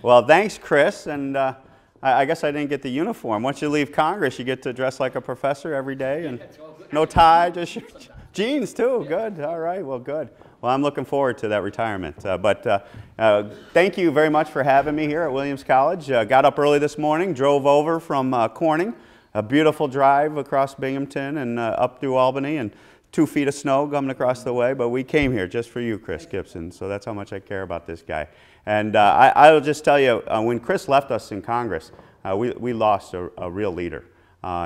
Well, thanks, Chris. And I guess I didn't get the uniform. Once you leave Congress, you get to dress like a professor every day, and no tie, just jeans too. Good. All right. Well, good. Well, I'm looking forward to that retirement. Thank you very much for having me here at Williams College. Got up early this morning, drove over from Corning, a beautiful drive across Binghamton and up through Albany, and 2 feet of snow coming across the way, but we came here just for you, Chris Gibson, so that's how much I care about this guy. And I'll just tell you, when Chris left us in Congress, we lost a real leader.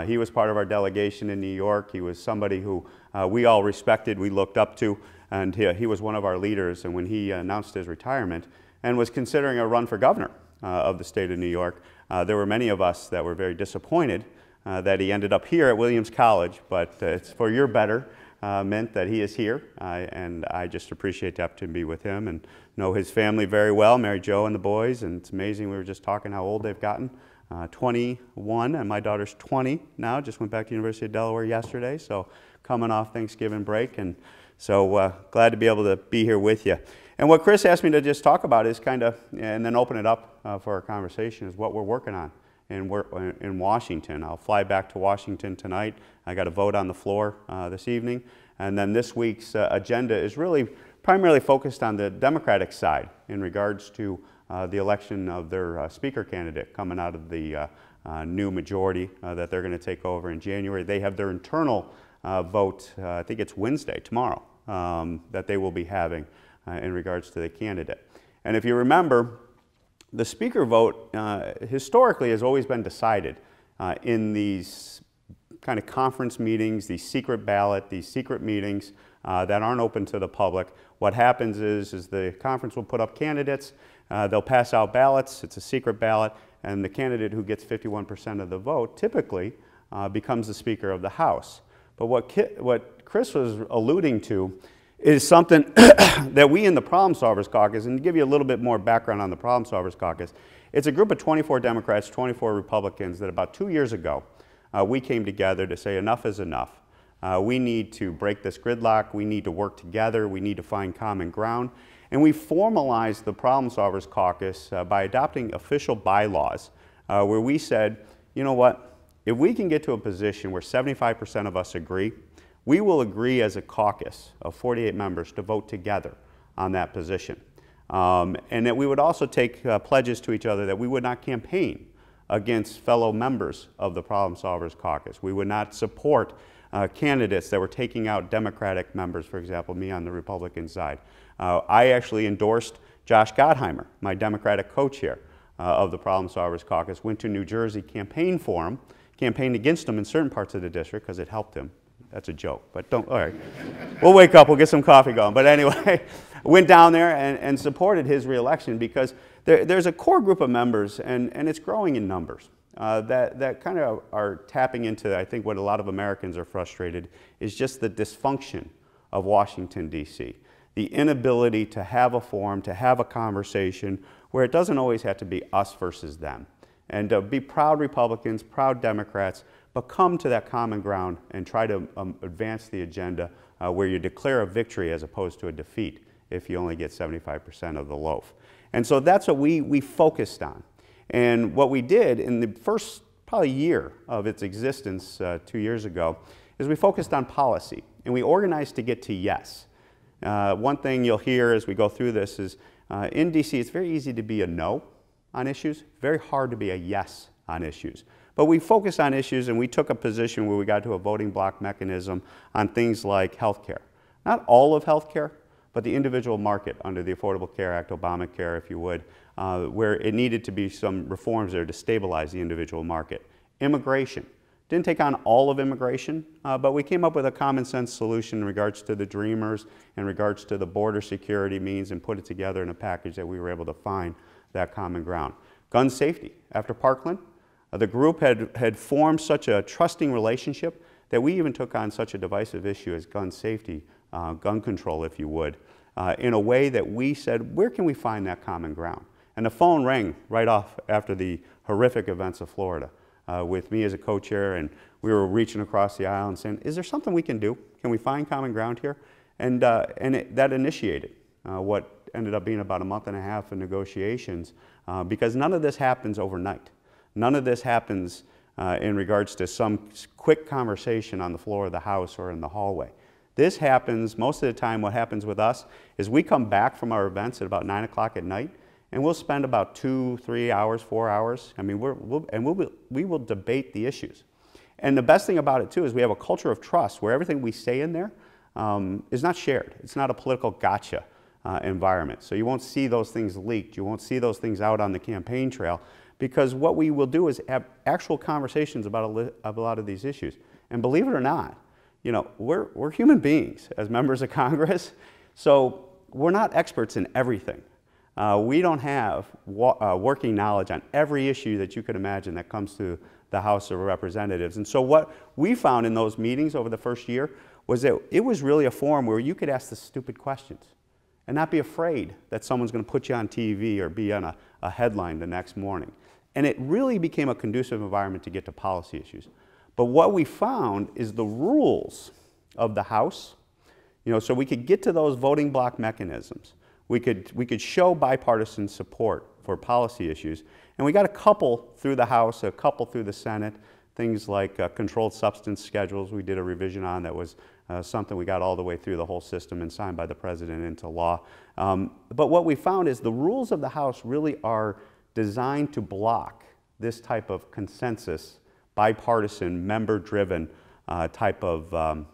He was part of our delegation in New York. He was somebody who we all respected, we looked up to, and he was one of our leaders. And when he announced his retirement and was considering a run for governor of the state of New York, there were many of us that were very disappointed that he ended up here at Williams College, but it's for your better. Meant that he is here, and I just appreciate the opportunity to be with him and know his family very well, Mary Jo and the boys, and it's amazing. We were just talking how old they've gotten, 21, and my daughter's 20 now, just went back to the University of Delaware yesterday, so coming off Thanksgiving break, and so glad to be able to be here with you. And what Chris asked me to just talk about is kind of, and then open it up for our conversation, is what we're working on in Washington. I'll fly back to Washington tonight. I got a vote on the floor this evening. And then this week's agenda is really primarily focused on the Democratic side in regards to the election of their speaker candidate coming out of the new majority that they're going to take over in January. They have their internal vote, I think it's Wednesday, tomorrow, that they will be having in regards to the candidate. And if you remember, the speaker vote historically has always been decided in these kind of conference meetings, these secret ballot, these secret meetings that aren't open to the public. What happens is the conference will put up candidates, they'll pass out ballots, it's a secret ballot, and the candidate who gets 51% of the vote typically becomes the Speaker of the House. But what Chris was alluding to is something that we in the Problem-Solvers Caucus, and to give you a little bit more background on the Problem-Solvers Caucus, it's a group of 24 Democrats, 24 Republicans that about 2 years ago we came together to say enough is enough. We need to break this gridlock, we need to work together, we need to find common ground. And we formalized the Problem-Solvers Caucus by adopting official bylaws where we said, you know what, if we can get to a position where 75% of us agree, we will agree as a caucus of 48 members to vote together on that position. And that we would also take pledges to each other that we would not campaign against fellow members of the Problem-Solvers Caucus. We would not support candidates that were taking out Democratic members, for example, me on the Republican side. I actually endorsed Josh Gottheimer, my Democratic co-chair of the Problem-Solvers Caucus, went to New Jersey, campaigned for him, campaigned against him in certain parts of the district because it helped him. That's a joke, but don't, all right. We'll wake up, we'll get some coffee going. But anyway, went down there and supported his reelection because there's a core group of members, and it's growing in numbers, that kind of are tapping into, I think, what a lot of Americans are frustrated, is just the dysfunction of Washington, D.C. The inability to have a forum, to have a conversation where it doesn't always have to be us versus them. And be proud Republicans, proud Democrats, but come to that common ground and try to advance the agenda where you declare a victory as opposed to a defeat if you only get 75% of the loaf. And so that's what we focused on. And what we did in the first probably year of its existence 2 years ago is we focused on policy, and we organized to get to yes. One thing you'll hear as we go through this is in DC it's very easy to be a no on issues, very hard to be a yes on issues. But we focused on issues, and we took a position where we got to a voting block mechanism on things like health care. Not all of health care, but the individual market under the Affordable Care Act, Obamacare, if you would, where it needed to be some reforms there to stabilize the individual market. Immigration. Didn't take on all of immigration, but we came up with a common sense solution in regards to the Dreamers, in regards to the border security means, and put it together in a package that we were able to find that common ground. Gun safety. After Parkland, the group had formed such a trusting relationship that we even took on such a divisive issue as gun safety, gun control, if you would, in a way that we said, where can we find that common ground? And the phone rang right off after the horrific events of Florida with me as a co-chair, and we were reaching across the aisle and saying, is there something we can do? Can we find common ground here? And that initiated what ended up being about a month and a half of negotiations because none of this happens overnight. None of this happens in regards to some quick conversation on the floor of the House or in the hallway. This happens, most of the time what happens with us is we come back from our events at about 9 o'clock at night, and we'll spend about 2, 3 hours, 4 hours. I mean, we will debate the issues. And the best thing about it too is we have a culture of trust where everything we say in there is not shared. It's not a political gotcha environment. So you won't see those things leaked. You won't see those things out on the campaign trail, because what we will do is have actual conversations about a lot of these issues. And believe it or not, you know, we're human beings as members of Congress, so we're not experts in everything. We don't have working knowledge on every issue that you could imagine that comes to the House of Representatives. And so what we found in those meetings over the first year was that it was really a forum where you could ask the stupid questions and not be afraid that someone's going to put you on TV or be on a headline the next morning. And it really became a conducive environment to get to policy issues. But what we found is the rules of the House, you know, so we could get to those voting block mechanisms. We could show bipartisan support for policy issues. And we got a couple through the House, a couple through the Senate, things like controlled substance schedules we did a revision on that was something we got all the way through the whole system and signed by the President into law. But what we found is the rules of the House really are designed to block this type of consensus, bipartisan, member-driven type of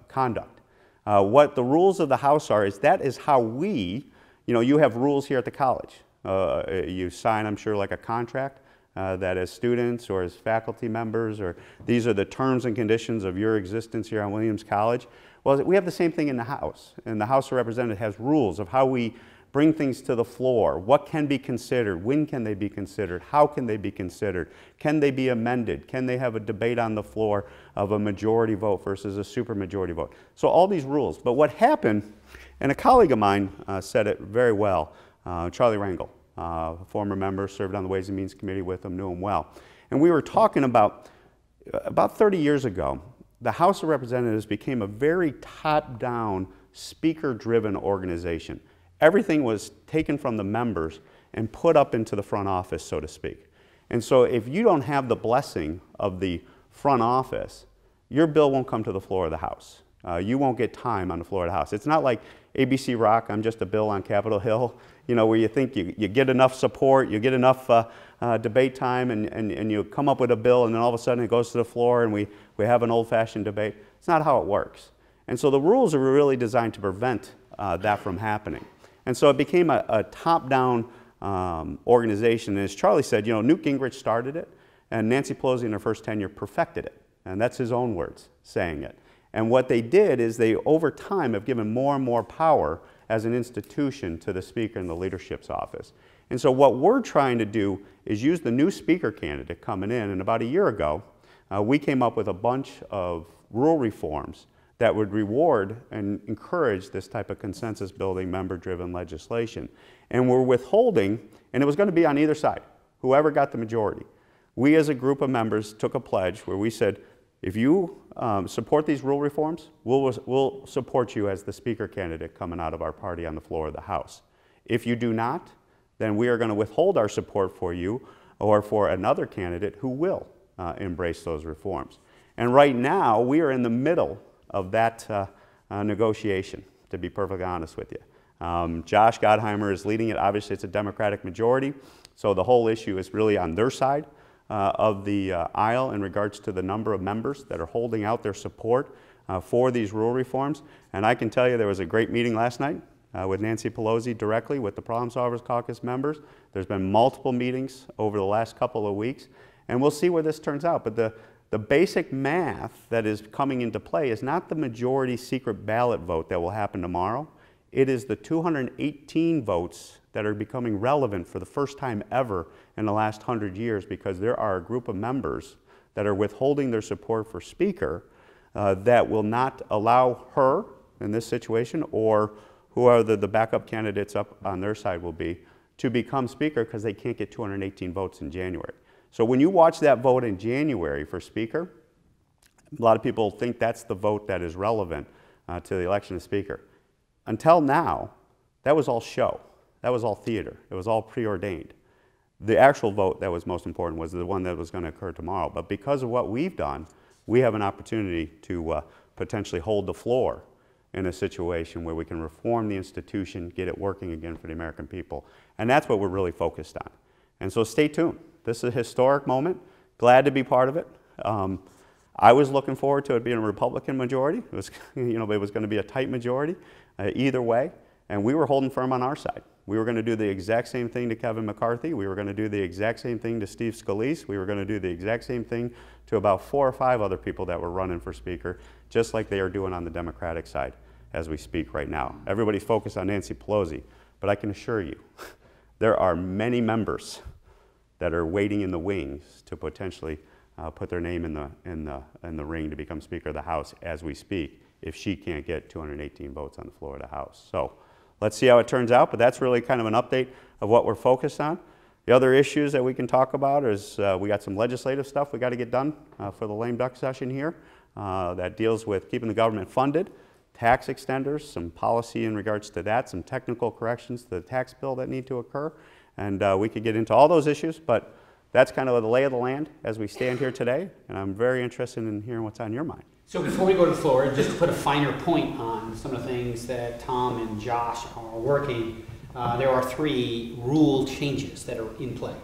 conduct. What the rules of the House are is that is how we, you know, you have rules here at the college. You sign, I'm sure, like a contract that as students or as faculty members, or these are the terms and conditions of your existence here on Williams College. Well, we have the same thing in the House. And the House of Representatives has rules of how we bring things to the floor. What can be considered? When can they be considered? How can they be considered? Can they be amended? Can they have a debate on the floor of a majority vote versus a supermajority vote? So all these rules. But what happened, and a colleague of mine said it very well, Charlie Rangel, a former member, served on the Ways and Means Committee with him, knew him well. And we were talking about 30 years ago, the House of Representatives became a very top-down, speaker-driven organization. Everything was taken from the members and put up into the front office, so to speak. And so if you don't have the blessing of the front office, your bill won't come to the floor of the House. You won't get time on the floor of the House. It's not like ABC Rock, I'm just a bill on Capitol Hill, you know, where you think you get enough support, you get enough debate time, and you come up with a bill, and then all of a sudden it goes to the floor and we have an old-fashioned debate. It's not how it works. And so the rules are really designed to prevent that from happening. And so it became a top-down organization. And as Charlie said, you know, Newt Gingrich started it, and Nancy Pelosi in her first tenure perfected it. And that's his own words saying it. And what they did is they, over time, have given more and more power as an institution to the Speaker and the leadership's office. And so what we're trying to do is use the new Speaker candidate coming in. And about a year ago, we came up with a bunch of rule reforms that would reward and encourage this type of consensus-building, member-driven legislation. And we're withholding, and it was going to be on either side, whoever got the majority. We as a group of members took a pledge where we said, if you support these rule reforms, we'll support you as the Speaker candidate coming out of our party on the floor of the House. If you do not, then we are going to withhold our support for you or for another candidate who will embrace those reforms. And right now, we are in the middle of that negotiation, to be perfectly honest with you. Josh Gottheimer is leading it. Obviously, it's a Democratic majority, so the whole issue is really on their side of the aisle in regards to the number of members that are holding out their support for these rule reforms. And I can tell you there was a great meeting last night with Nancy Pelosi directly with the Problem-Solvers Caucus members. There's been multiple meetings over the last couple of weeks, and we'll see where this turns out. But the basic math that is coming into play is not the majority secret ballot vote that will happen tomorrow. It is the 218 votes that are becoming relevant for the first time ever in the last 100 years, because there are a group of members that are withholding their support for Speaker that will not allow her in this situation, or whoever the backup candidates up on their side will be, to become Speaker because they can't get 218 votes in January. So when you watch that vote in January for Speaker, a lot of people think that's the vote that is relevant to the election of Speaker. Until now, that was all show. That was all theater. It was all preordained. The actual vote that was most important was the one that was going to occur tomorrow. But because of what we've done, we have an opportunity to potentially hold the floor in a situation where we can reform the institution, get it working again for the American people. And that's what we're really focused on. And so stay tuned. This is a historic moment. Glad to be part of it. I was looking forward to it being a Republican majority. It was, you know, it was going to be a tight majority either way. And we were holding firm on our side. We were going to do the exact same thing to Kevin McCarthy. We were going to do the exact same thing to Steve Scalise. We were going to do the exact same thing to about 4 or 5 other people that were running for Speaker, just like they are doing on the Democratic side as we speak right now. Everybody's focused on Nancy Pelosi, but I can assure you, there are many members that are waiting in the wings to potentially put their name in the ring to become Speaker of the House as we speak, if she can't get 218 votes on the floor of the House. So let's see how it turns out, but that's really kind of an update of what we're focused on. The other issues that we can talk about is we got some legislative stuff we got to get done for the lame duck session here that deals with keeping the government funded, tax extenders, some policy in regards to that, some technical corrections to the tax bill that need to occur, and we could get into all those issues, but that's kind of the lay of the land as we stand here today, and I'm very interested in hearing what's on your mind. So before we go to the floor, just to put a finer point on some of the things that Tom and Josh are working, there are 3 rule changes that are in play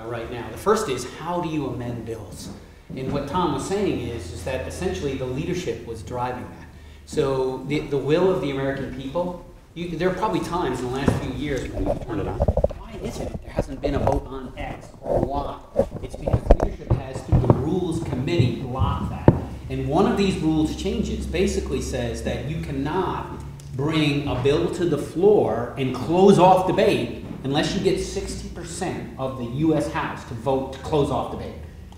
right now. The first is, how do you amend bills? And what Tom was saying is that essentially the leadership was driving that. So the will of the American people, there are probably times in the last few years when you've turned it on. Why is it there hasn't been a vote on X or Y? It's because leadership has, through the Rules Committee, blocked that. And one of these rules changes basically says that you cannot bring a bill to the floor and close off debate unless you get 60% of the U.S. House to vote to close off debate.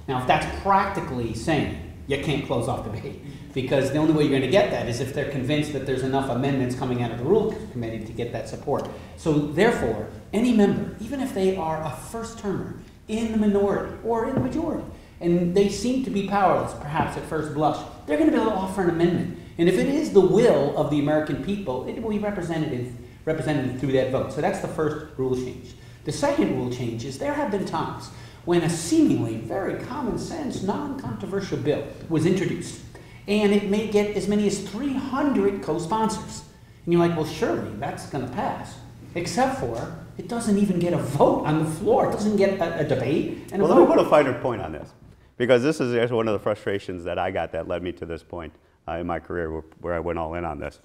Now, if that's practically saying you can't close off debate, because the only way you're going to get that is if they're convinced that there's enough amendments coming out of the Rules Committee to get that support. So therefore, any member, even if they are a first-termer in the minority or in the majority, and they seem to be powerless, perhaps at first blush, they're going to be able to offer an amendment. And if it is the will of the American people, it will be represented through that vote. So that's the first rule change. The second rule change is there have been times when a seemingly very common sense, non-controversial bill was introduced, and it may get as many as 300 co-sponsors. And you're like, well, surely that's going to pass, except for it doesn't even get a vote on the floor. It doesn't get a debate and a vote. Let me put a finer point on this, because this is actually one of the frustrations that I got that led me to this point in my career where I went all in on this.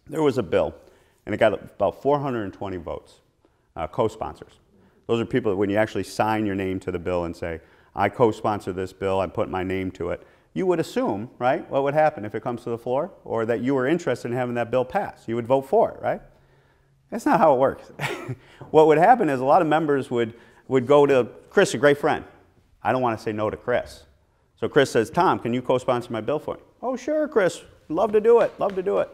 There was a bill, and it got about 420 votes, co-sponsors. Those are people that when you actually sign your name to the bill and say, I co-sponsor this bill, I put my name to it, you would assume, right, what would happen if it comes to the floor, or that you were interested in having that bill pass. You would vote for it, right? That's not how it works. What would happen is a lot of members would go to Chris, a great friend. I don't want to say no to Chris. So Chris says, Tom, can you co-sponsor my bill for me? Oh, sure, Chris. Love to do it. Love to do it.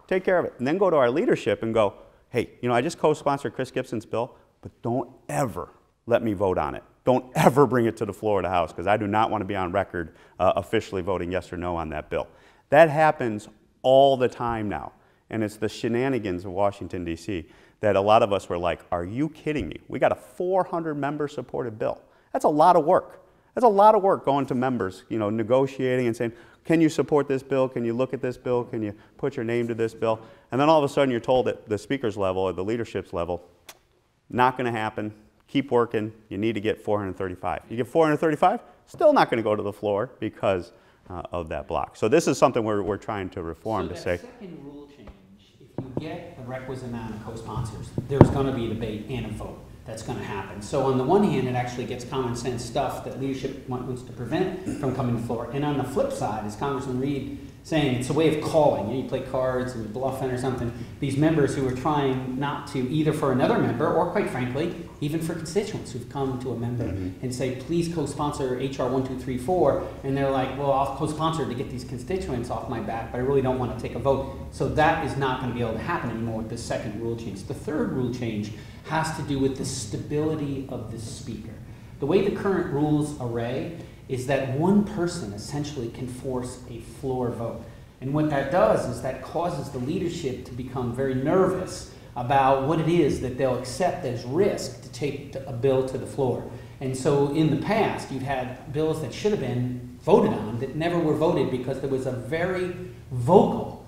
Take care of it. And then go to our leadership and go, hey, you know, I just co-sponsored Chris Gibson's bill, but don't ever let me vote on it. Don't ever bring it to the floor of the House, because I do not want to be on record officially voting yes or no on that bill. That happens all the time now. And it's the shenanigans of Washington, D.C. that a lot of us were like, are you kidding me? We got a 400-member supported bill. That's a lot of work. That's a lot of work going to members, you know, negotiating and saying, can you support this bill? Can you look at this bill? Can you put your name to this bill? And then all of a sudden you're told at the speaker's level or the leadership's level, not going to happen. Keep working. You need to get 435. You get 435, still not going to go to the floor because of that block. So this is something we're trying to reform to say. Second rule change, if you get the requisite amount of co-sponsors, there's going to be a debate and a vote that's going to happen. So on the one hand, it actually gets common sense stuff that leadership wants to prevent from coming to the floor. And on the flip side, as Congressman Reed saying, it's a way of calling. You know, you play cards and bluffing or something. These members who are trying not to, either for another member or, quite frankly, even for constituents who've come to a member and say, please co-sponsor HR 1234, and they're like, well, I'll co-sponsor to get these constituents off my back, but I really don't want to take a vote. So that is not going to be able to happen anymore with the second rule change. The third rule change has to do with the stability of the speaker. The way the current rules array is that one person essentially can force a floor vote. And what that does is that causes the leadership to become very nervous about what it is that they'll accept as risk to take a bill to the floor. And so in the past, you've had bills that should have been voted on that never were voted because there was a very vocal,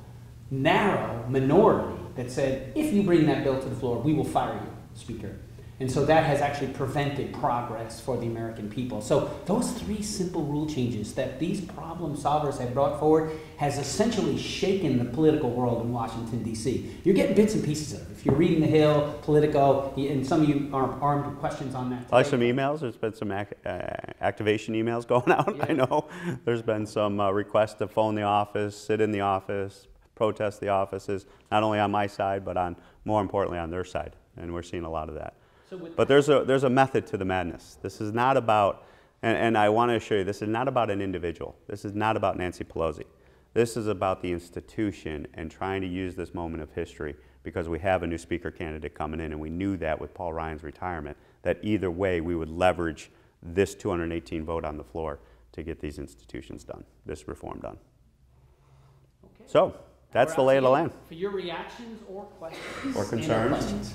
narrow minority that said, if you bring that bill to the floor, we will fire you, Speaker. And so that has actually prevented progress for the American people. So those 3 simple rule changes that these problem solvers have brought forward has essentially shaken the political world in Washington, D.C. You're getting bits and pieces of it. If you're reading The Hill, Politico, and some of you are armed with questions on that. I like some emails. There's been some activation emails going out. Yeah. I know there's been some requests to phone the office, sit in the office, protest the offices, not only on my side, but more importantly on their side. And we're seeing a lot of that. But there's a method to the madness. This is not about, and I want to assure you, this is not about an individual. This is not about Nancy Pelosi. This is about the institution and trying to use this moment of history because we have a new speaker candidate coming in, and we knew that with Paul Ryan's retirement, that either way we would leverage this 218 vote on the floor to get these institutions done, this reform done. Okay. So that's the lay of the land. For your reactions or questions. Or concerns.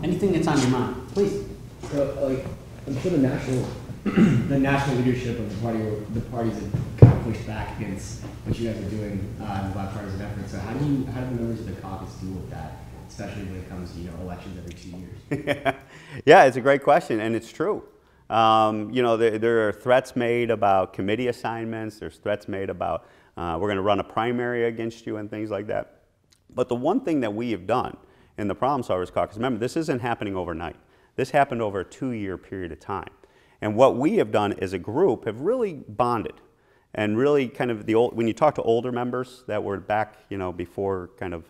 Anything that's on your mind, please. So, for the national leadership of the parties that kind of pushed back against what you guys are doing in the bipartisan effort. So, how do the members of the caucus deal with that, especially when it comes to elections every 2 years? Yeah, it's a great question, and it's true. There are threats made about committee assignments. There's threats made about we're going to run a primary against you and things like that. But the one thing that we have done in the Problem-Solvers Caucus, remember, this isn't happening overnight. This happened over a 2-year period of time. And what we have done as a group have really bonded. And really kind of when you talk to older members that were back, before kind of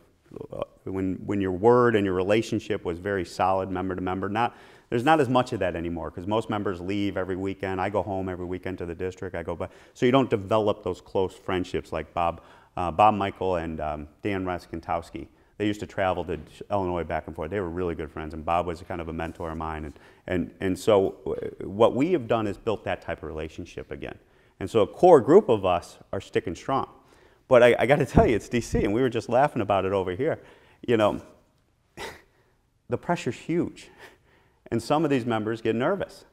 when your word and your relationship was very solid member to member, there's not as much of that anymore because most members leave every weekend. I go home every weekend to the district. So you don't develop those close friendships like Bob Michael and Dan Raskintowski. They used to travel to Illinois back and forth. They were really good friends, and Bob was kind of a mentor of mine. And so what we have done is built that type of relationship again. And so a core group of us are sticking strong. But I got to tell you, it's D.C., and we were just laughing about it over here. The pressure's huge. And some of these members get nervous,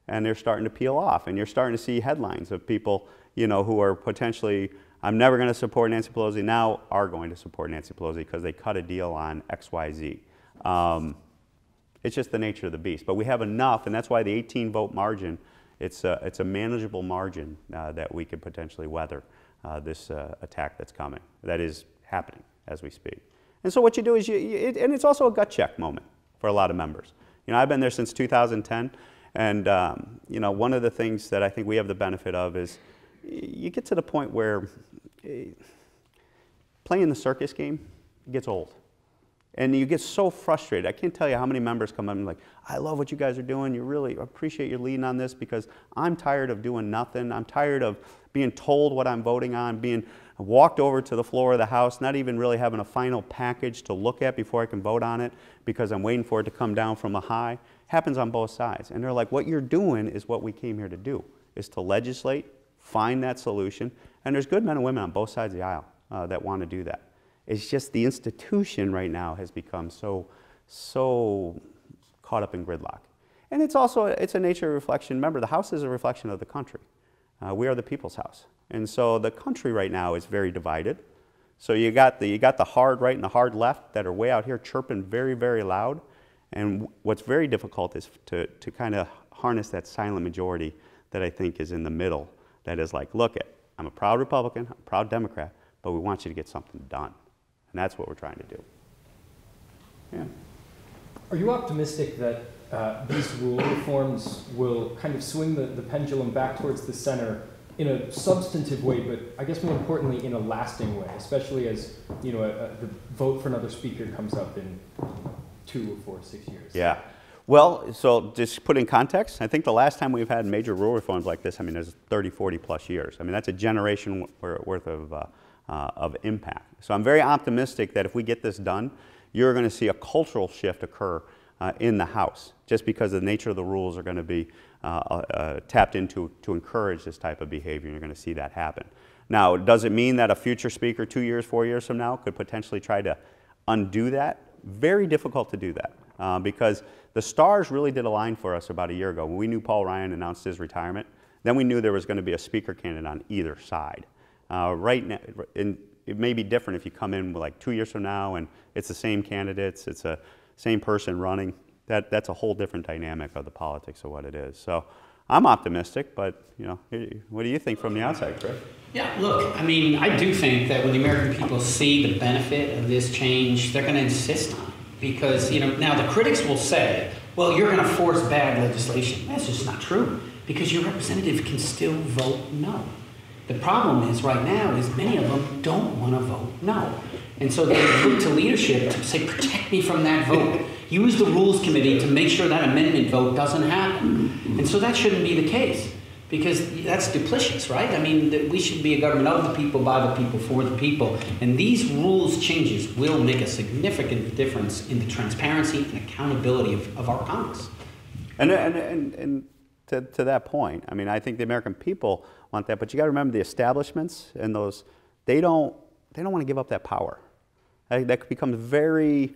and they're starting to peel off. And you're starting to see headlines of people, who are potentially, I'm never going to support Nancy Pelosi, now are going to support Nancy Pelosi because they cut a deal on XYZ. It's just the nature of the beast. But we have enough, and that's why the 18-vote margin, it's a manageable margin that we could potentially weather this attack that's coming, that is happening as we speak. And so what you do is, and it's also a gut check moment for a lot of members. I've been there since 2010, and one of the things that I think we have the benefit of is you get to the point where playing the circus game gets old. And you get so frustrated. I can't tell you how many members come up and like, I love what you guys are doing. You really appreciate your leading on this because I'm tired of doing nothing. I'm tired of being told what I'm voting on, being walked over to the floor of the House, not even really having a final package to look at before I can vote on it because I'm waiting for it to come down from a high. Happens on both sides. And they're like, what you're doing is what we came here to do, is to legislate, find that solution. And there's good men and women on both sides of the aisle that want to do that. It's just the institution right now has become so caught up in gridlock. And it's a nature reflection. Remember, the House is a reflection of the country. We are the people's house. And so the country right now is very divided. So you got the hard right and the hard left that are way out here chirping very, very loud. And what's very difficult is to kind of harness that silent majority that I think is in the middle that is like, look, I'm a proud Republican, I'm a proud Democrat, but we want you to get something done. And that's what we're trying to do. Yeah. Are you optimistic that these rule reforms will kind of swing the pendulum back towards the center in a substantive way, but I guess more importantly in a lasting way, especially as the vote for another speaker comes up in 2 or 4 or 6 years? Yeah. Well, so just put in context, I think the last time we've had major rule reforms like this, there's 30, 40 plus years. That's a generation worth of impact. So I'm very optimistic that if we get this done, you're going to see a cultural shift occur in the House, just because the nature of the rules are going to be tapped into to encourage this type of behavior. You're going to see that happen. Now, does it mean that a future speaker 2 years, 4 years from now could potentially try to undo that? very difficult to do that because the stars really did align for us about a year ago. When we knew Paul Ryan announced his retirement, then we knew there was going to be a speaker candidate on either side. Right now, it may be different if you come in like 2 years from now and it's the same candidates, it's the same person running. That's a whole different dynamic of the politics of what it is. So I'm optimistic, but you know, what do you think from the outside, Chris? Yeah, look, I mean, I do think that when the American people see the benefit of this change, they're going to insist on it. Because, you know, now the critics will say, well, you're going to force bad legislation. That's just not true, because your representative can still vote no. The problem is right now is many of them don't want to vote no. And so they look to leadership to say, protect me from that vote. Use the Rules Committee to make sure that amendment vote doesn't happen. And so that shouldn't be the case, because that's duplicitous, right? I mean, we should be a government of the people, by the people, for the people. And these rules changes will make a significant difference in the transparency and accountability of our Congress. And to that point, I mean, I think the American people want that, but you got to remember the establishments and those, they don't want to give up that power. That becomes very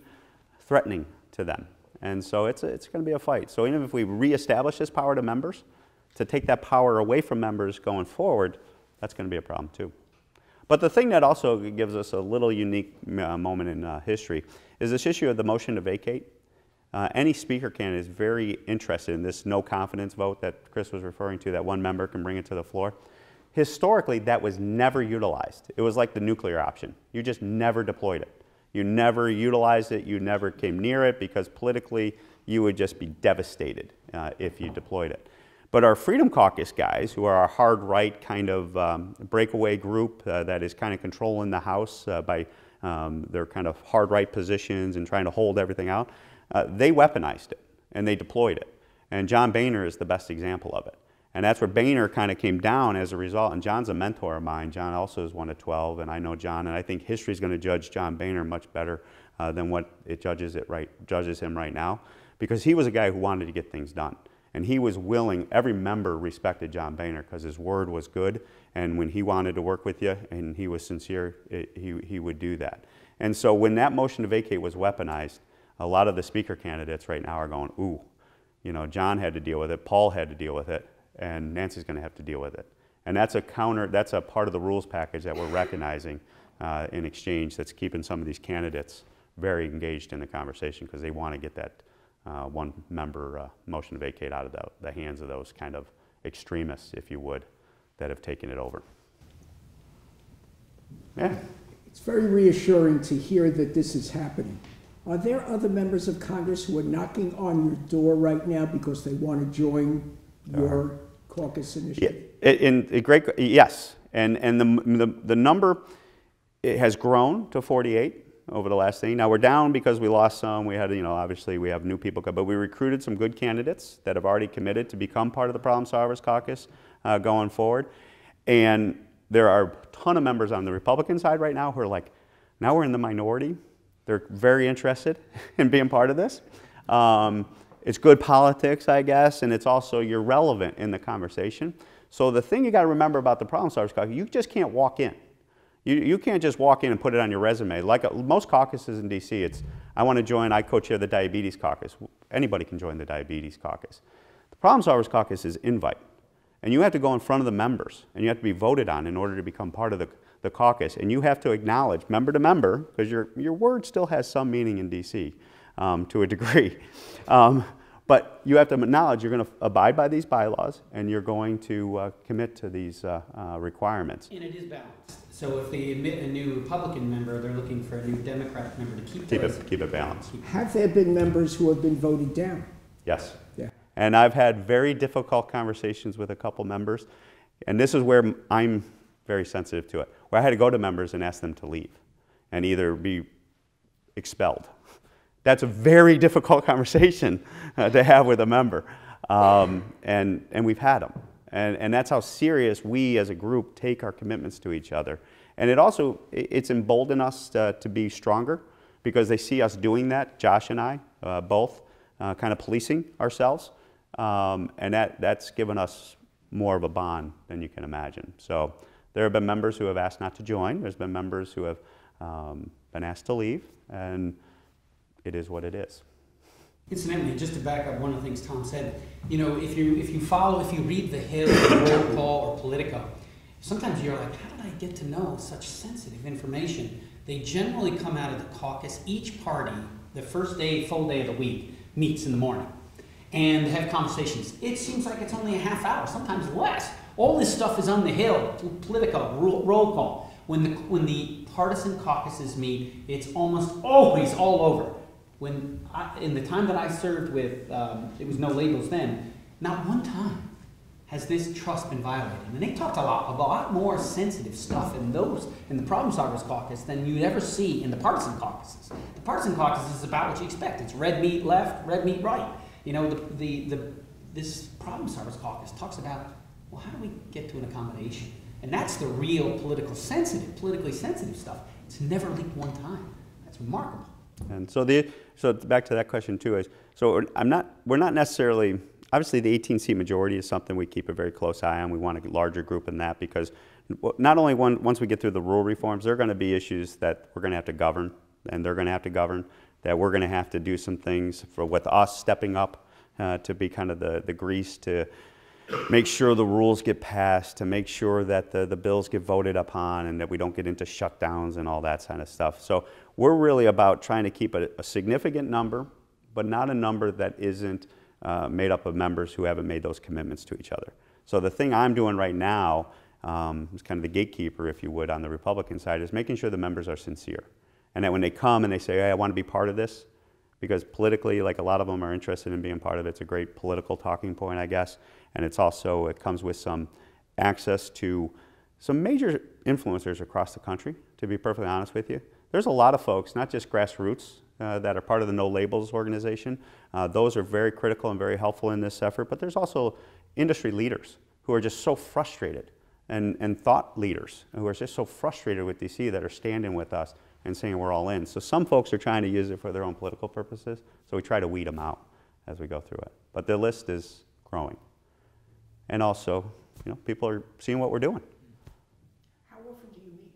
threatening to them. And so it's going to be a fight. So even if we reestablish this power to members, to take that power away from members going forward, that's going to be a problem too. But the thing that also gives us a little unique moment in history is this issue of the motion to vacate. Any speaker candidate is very interested in this no confidence vote that Chris was referring to, that one member can bring it to the floor. Historically, that was never utilized. It was like the nuclear option. You just never deployed it. You never utilized it. You never came near it, because politically you would just be devastated if you deployed it. But our Freedom Caucus guys, who are a hard right kind of breakaway group that is kind of controlling the House by their kind of hard right positions and trying to hold everything out, they weaponized it and they deployed it. And John Boehner is the best example of it. And that's where Boehner kind of came down as a result. And John's a mentor of mine. John also is one of 12, and I know John, and I think history is going to judge John Boehner much better than what it judges him right now, because he was a guy who wanted to get things done. And he was willing, every member respected John Boehner because his word was good, and when he wanted to work with you and he was sincere, he would do that. And so when that motion to vacate was weaponized, a lot of the speaker candidates right now are going, ooh, you know, John had to deal with it, Paul had to deal with it, and Nancy's going to have to deal with it. And that's a part of the rules package that we're recognizing in exchange, that's keeping some of these candidates very engaged in the conversation, because they want to get that one member motion to vacate out of the hands of those kind of extremists, if you would, that have taken it over. Yeah. It's very reassuring to hear that this is happening. Are there other members of Congress who are knocking on your door right now because they want to join your caucus initiative? Yes, and the number, it has grown to 48 over the last thing. Now we're down because we lost some. We had, you know, obviously we have new people, but we recruited some good candidates that have already committed to become part of the Problem-Solvers Caucus going forward. And there are a ton of members on the Republican side right now who are like, now we're in the minority. They're very interested in being part of this. It's good politics, I guess, and it's also, you're relevant in the conversation. So the thing you got to remember about the Problem-Solvers Caucus, you just can't walk in. You can't just walk in and put it on your resume. Like most caucuses in D.C., it's, I want to join, I co-chair the Diabetes Caucus. Anybody can join the Diabetes Caucus. The Problem-Solvers Caucus is invite. And you have to go in front of the members, and you have to be voted on in order to become part of the caucus. And you have to acknowledge, member to member, because your word still has some meaning in D.C. To a degree. But you have to acknowledge you're going to abide by these bylaws, and you're going to commit to these requirements. And it is balanced. So if they admit a new Republican member, they're looking for a new Democratic member to keep it balanced. Have there been members who have been voted down? Yes. Yeah. And I've had very difficult conversations with a couple members, and this is where I'm very sensitive to it, where I had to go to members and ask them to leave and either be expelled. That's a very difficult conversation to have with a member, and we've had them. And that's how serious we as a group take our commitments to each other. And it's emboldened us to be stronger, because they see us doing that, Josh and I, both, kind of policing ourselves. And that's given us more of a bond than you can imagine. So there have been members who have asked not to join. There's been members who have been asked to leave. And it is what it is. Incidentally, just to back up one of the things Tom said, you know, if you read The Hill, or Roll Call, or Politico, sometimes you're like, how did I get to know such sensitive information? They generally come out of the caucus. Each party, the first day, full day of the week, meets in the morning and have conversations. It seems like it's only a half hour, sometimes less. All this stuff is on The Hill, Politico, Roll Call. When the partisan caucuses meet, it's almost always all over. In the time that I served with, it was No Labels then, not one time has this trust been violated. And they talked a lot more sensitive stuff in the Problem-Solvers Caucus than you'd ever see in the partisan caucuses. The partisan caucus is about what you expect. It's red meat left, red meat right. You know, this Problem-Solvers Caucus talks about, well, how do we get to an accommodation? And that's the real politically sensitive stuff. It's never leaked one time. That's remarkable. And so back to that question too is, so we're not necessarily, obviously the 18-seat majority is something we keep a very close eye on. We want a larger group in that because not only once we get through the rule reforms, there are going to be issues that we're going to have to govern, and they're going to have to govern, that we're going to have to do some things with us stepping up to be kind of the grease to make sure the rules get passed, to make sure that the bills get voted upon and that we don't get into shutdowns and all that kind of stuff. So we're really about trying to keep a significant number, but not a number that isn't made up of members who haven't made those commitments to each other. So the thing I'm doing right now is kind of the gatekeeper, if you would, on the Republican side, is making sure the members are sincere. And that when they come and they say, hey, I want to be part of this, because politically, like a lot of them are interested in being part of it. It's a great political talking point, I guess. And it's also, it comes with some access to some major influencers across the country, to be perfectly honest with you. There's a lot of folks, not just grassroots, that are part of the No Labels organization. Those are very critical and very helpful in this effort, but there's also industry leaders who are just so frustrated, and thought leaders who are just so frustrated with DC that are standing with us and saying we're all in. So some folks are trying to use it for their own political purposes, so we try to weed them out as we go through it. But the list is growing. And also, you know, people are seeing what we're doing. How often do you meet?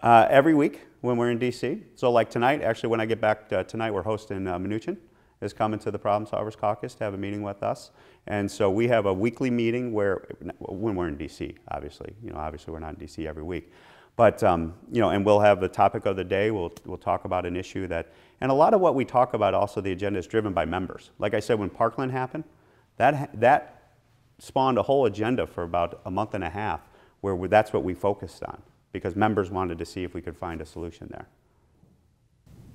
Every week when we're in DC. So like tonight, actually when I get back tonight, we're hosting Mnuchin is coming to the Problem-Solvers Caucus to have a meeting with us. And so we have a weekly meeting where, when we're in DC, obviously, you know, obviously we're not in DC every week. But, you know, and we'll have the topic of the day. We'll talk about an issue that, and a lot of what we talk about also, the agenda is driven by members. Like I said, when Parkland happened, that spawned a whole agenda for about a month and a half where that's what we focused on because members wanted to see if we could find a solution there.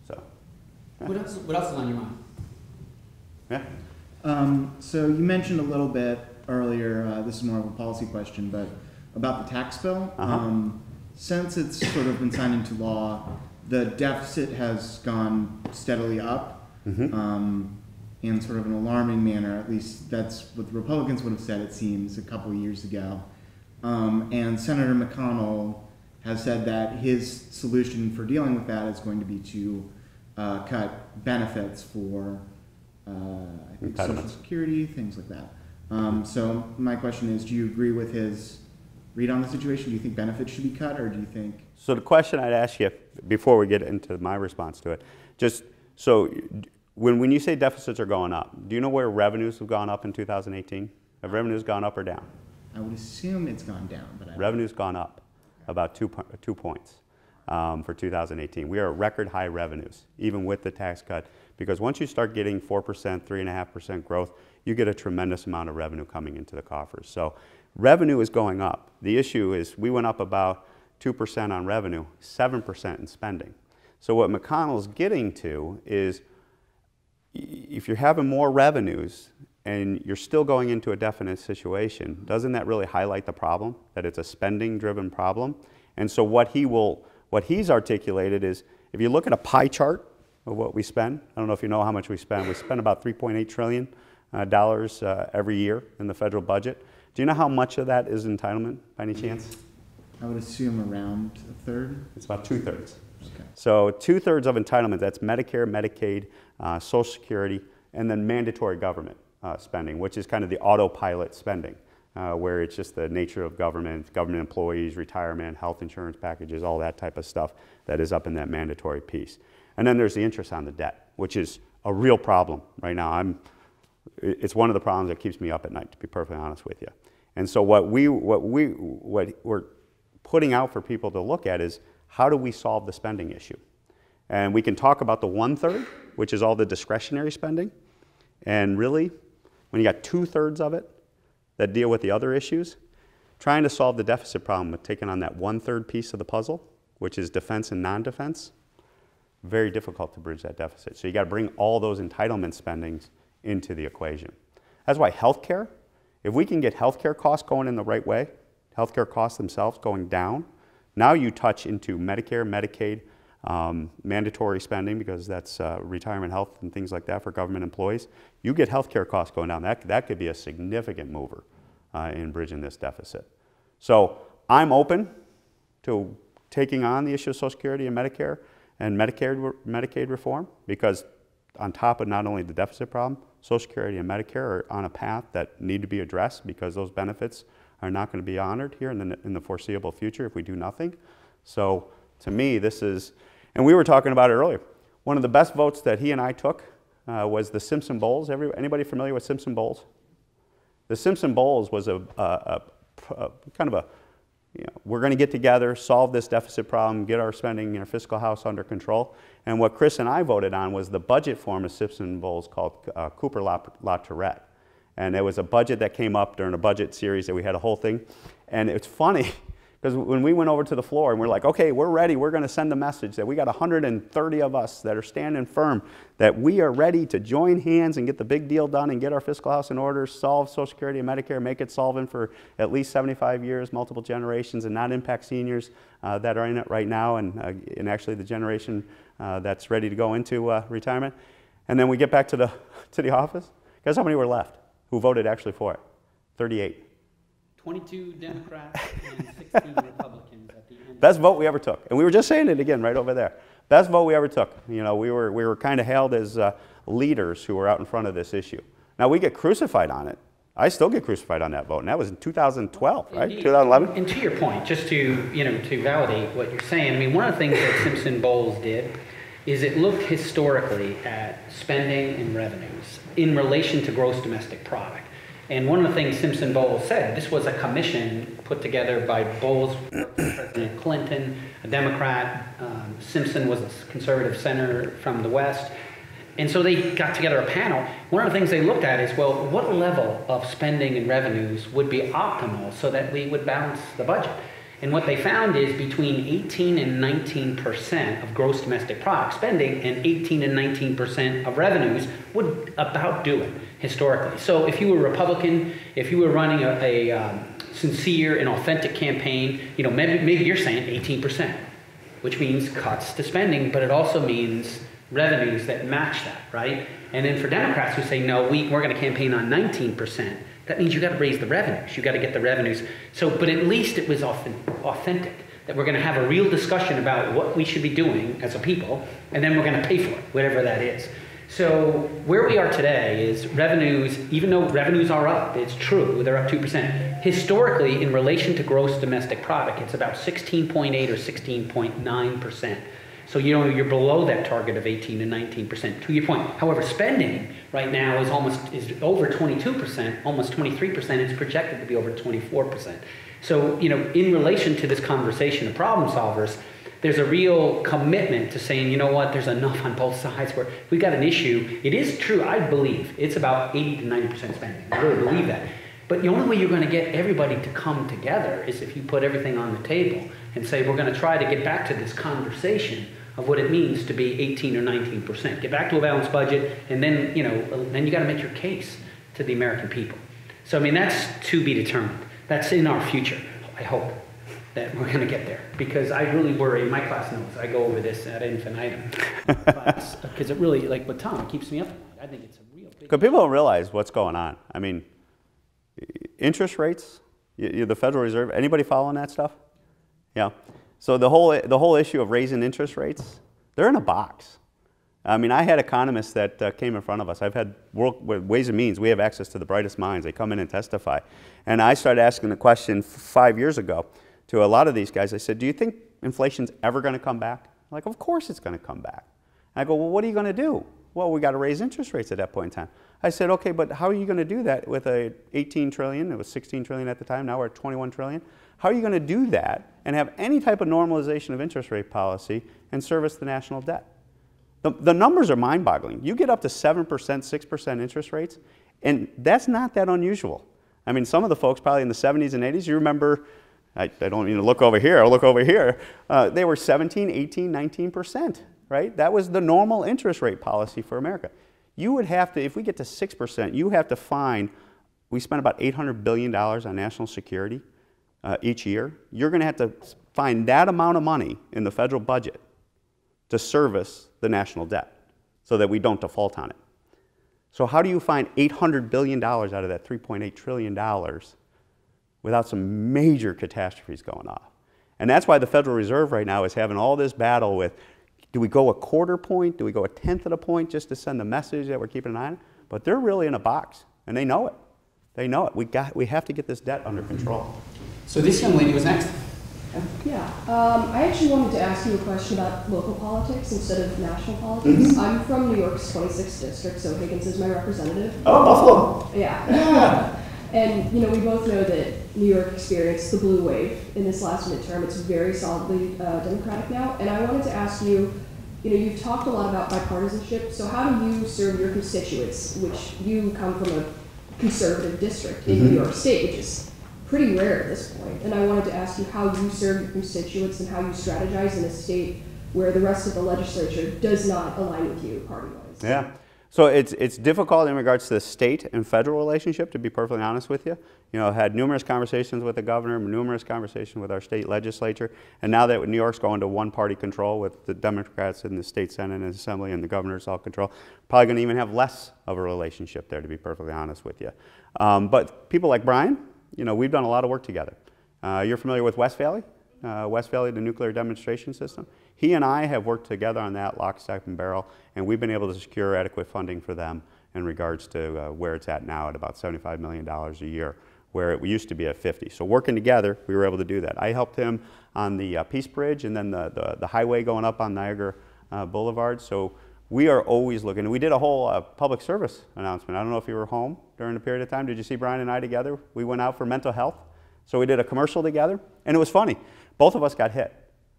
So. Yeah. What else is on your mind? Yeah. So you mentioned a little bit earlier, this is more of a policy question, but about the tax bill. Since it's sort of been signed into law, the deficit has gone steadily up in sort of an alarming manner. At least that's what the Republicans would have said, it seems, a couple of years ago. And Senator McConnell has said that his solution for dealing with that is going to be to cut benefits for I think Social Security, things like that. So my question is, do you agree with his read on the situation? Do you think benefits should be cut, or do you think? So the question I'd ask you before we get into my response to it, just so when you say deficits are going up, do you know where revenues have gone up in 2018? Have revenues gone up or down? I would assume it's gone down, but revenue's gone up about 2 points for 2018. We are at record high revenues, even with the tax cut, because once you start getting 4%, 3.5% growth, you get a tremendous amount of revenue coming into the coffers. So revenue is going up. The issue is we went up about 2% on revenue, 7% in spending. So what McConnell's getting to is if you're having more revenues and you're still going into a deficit situation, doesn't that really highlight the problem, that it's a spending-driven problem? And so what he's articulated is, if you look at a pie chart of what we spend, I don't know if you know how much we spend about $3.8 trillion every year in the federal budget. Do you know how much of that is entitlement, by any chance? I would assume around a third. It's about 2/3. Okay. So 2/3 of entitlement, that's Medicare, Medicaid, Social Security, and then mandatory government spending, which is kind of the autopilot spending, where it's just the nature of government employees, retirement, health insurance packages, all that type of stuff that is up in that mandatory piece. And then there's the interest on the debt, which is a real problem right now. It's one of the problems that keeps me up at night, to be perfectly honest with you. And so what we're putting out for people to look at is, how do we solve the spending issue? And we can talk about the 1/3, which is all the discretionary spending. And really, when you got 2/3 of it that deal with the other issues, trying to solve the deficit problem with taking on that 1/3 piece of the puzzle, which is defense and non-defense, very difficult to bridge that deficit. So you got to bring all those entitlement spendings into the equation. That's why healthcare, if we can get healthcare costs going in the right way, healthcare costs themselves going down, now you touch into Medicare, Medicaid, mandatory spending, because that's retirement health and things like that for government employees. You get healthcare costs going down. That could be a significant mover in bridging this deficit. So I'm open to taking on the issue of Social Security and Medicare and Medicaid reform, because on top of not only the deficit problem, Social Security and Medicare are on a path that need to be addressed, because those benefits are not going to be honored here in the foreseeable future if we do nothing. So to me, this is, and we were talking about it earlier, one of the best votes that he and I took was the Simpson Bowles. Anybody familiar with Simpson Bowles? The Simpson Bowles was a kind of a, we're going to get together, solve this deficit problem, get our spending and our fiscal house under control. And what Chris and I voted on was the budget form of Simpson Bowles called Cooper La Tourette. And it was a budget that came up during a budget series that we had a whole thing. And it's funny, because when we went over to the floor and we're like, okay, we're ready, we're going to send a message that we got 130 of us that are standing firm, that we are ready to join hands and get the big deal done and get our fiscal house in order, solve Social Security and Medicare, make it solvent for at least 75 years, multiple generations, and not impact seniors that are in it right now, and actually the generation that's ready to go into retirement. And then we get back to the office. Guess how many were left who voted actually for it? 38. 22 Democrats and 16 Republicans at the end. Best vote we ever took. And we were just saying it again right over there. Best vote we ever took. We were kind of hailed as leaders who were out in front of this issue. Now we get crucified on it. I still get crucified on that vote, and that was in 2012, right? Indeed. 2011? And to your point, just to validate what you're saying, I mean, one of the things that Simpson Bowles did is it looked historically at spending and revenues in relation to gross domestic product. And one of the things Simpson Bowles said, this was a commission put together by Bowles, President Clinton, a Democrat. Simpson was a conservative senator from the West. And so they got together a panel. One of the things they looked at is, well, what level of spending and revenues would be optimal so that we would balance the budget? And what they found is between 18 and 19% of gross domestic product spending and 18 and 19% of revenues would about do it historically. So if you were a Republican, if you were running a sincere and authentic campaign, maybe you're saying 18%, which means cuts to spending, but it also means revenues that match that, right? And then for Democrats who say, no, we're going to campaign on 19%, that means you got to raise the revenues. You got to get the revenues. So, but at least it was authentic, that we're going to have a real discussion about what we should be doing as a people, and then we're going to pay for it, whatever that is. So where we are today is revenues, even though revenues are up, it's true, they're up 2%. Historically, in relation to gross domestic product, it's about 16.8 or 16.9%. So you're below that target of 18 to 19%. To your point, however, spending right now is over 22%, almost 23%. It's projected to be over 24%. So in relation to this conversation of problem solvers, there's a real commitment to saying, you know what, there's enough on both sides where we've got an issue. It is true, I believe, it's about 80 to 90% spending. I really believe that. But the only way you're going to get everybody to come together is if you put everything on the table and say, we're going to try to get back to this conversation of what it means to be 18 or 19%. Get back to a balanced budget, and then, then you got to make your case to the American people. So, I mean, that's to be determined. That's in our future, I hope, that we're going to get there. Because I really worry, my class knows, I go over this ad infinitum. Because it really, like with Tom, it keeps me up at night. I think it's a real big... Because people don't realize what's going on. I mean, interest rates, the Federal Reserve, anybody following that stuff? Yeah. So the whole issue of raising interest rates, they're in a box. I mean, I had economists that came in front of us. I've had Ways and Means. We have access to the brightest minds. They come in and testify. And I started asking the question 5 years ago to a lot of these guys. I said, do you think inflation's ever going to come back? Like, of course it's going to come back. I go, well, what are you going to do? Well, we got to raise interest rates at that point in time. I said, okay, but how are you going to do that with a 18 trillion? It was 16 trillion at the time. Now we're at 21 trillion. How are you going to do that and have any type of normalization of interest rate policy and service the national debt? The numbers are mind-boggling. You get up to 7%, 6% interest rates, and that's not that unusual. I mean, some of the folks probably in the 70s and 80s, you remember, I don't mean to look over here, I'll look over here, they were 17, 18, 19%, right? That was the normal interest rate policy for America. You would have to, if we get to 6%, you have to find, we spend about $800 billion on national security each year. You're going to have to find that amount of money in the federal budget to service the national debt so that we don't default on it. So how do you find $800 billion out of that $3.8 trillion without some major catastrophes going off? And that's why the Federal Reserve right now is having all this battle with, do we go a quarter point? Do we go a tenth of a point just to send the message that we're keeping an eye on it? But they're really in a box, and they know it. They know it. We have to get this debt under control. So this young lady was next. Yeah, I actually wanted to ask you a question about local politics instead of national politics. I'm from New York's 26th district, so Higgins is my representative. Oh, Buffalo. Yeah. And, you know, we both know that New York experienced the blue wave in this last midterm. It's very solidly Democratic now. And I wanted to ask you, you know, you've talked a lot about bipartisanship, so how do you serve your constituents, which you come from a conservative district in New York State, which is pretty rare at this point. And I wanted to ask you how you serve your constituents and how you strategize in a state where the rest of the legislature does not align with you party-wise. Yeah. So it's difficult in regards to the state and federal relationship, to be perfectly honest with you. You know, I've had numerous conversations with the governor, numerous conversations with our state legislature, and now that New York's going to one-party control with the Democrats in the state Senate and Assembly and the governor's all control, probably going to even have less of a relationship there, to be perfectly honest with you. But people like Brian, you know, we've done a lot of work together. You're familiar with West Valley? West Valley, the nuclear demonstration system. He and I have worked together on that lock, stock, and barrel, and we've been able to secure adequate funding for them in regards to where it's at now at about $75 million a year, where it used to be at 50. So working together, we were able to do that. I helped him on the Peace Bridge and then the highway going up on Niagara Boulevard. So we are always looking. We did a whole public service announcement. I don't know if you were home during the period of time. Did you see Brian and I together? We went out for mental health. So we did a commercial together, and it was funny. Both of us got hit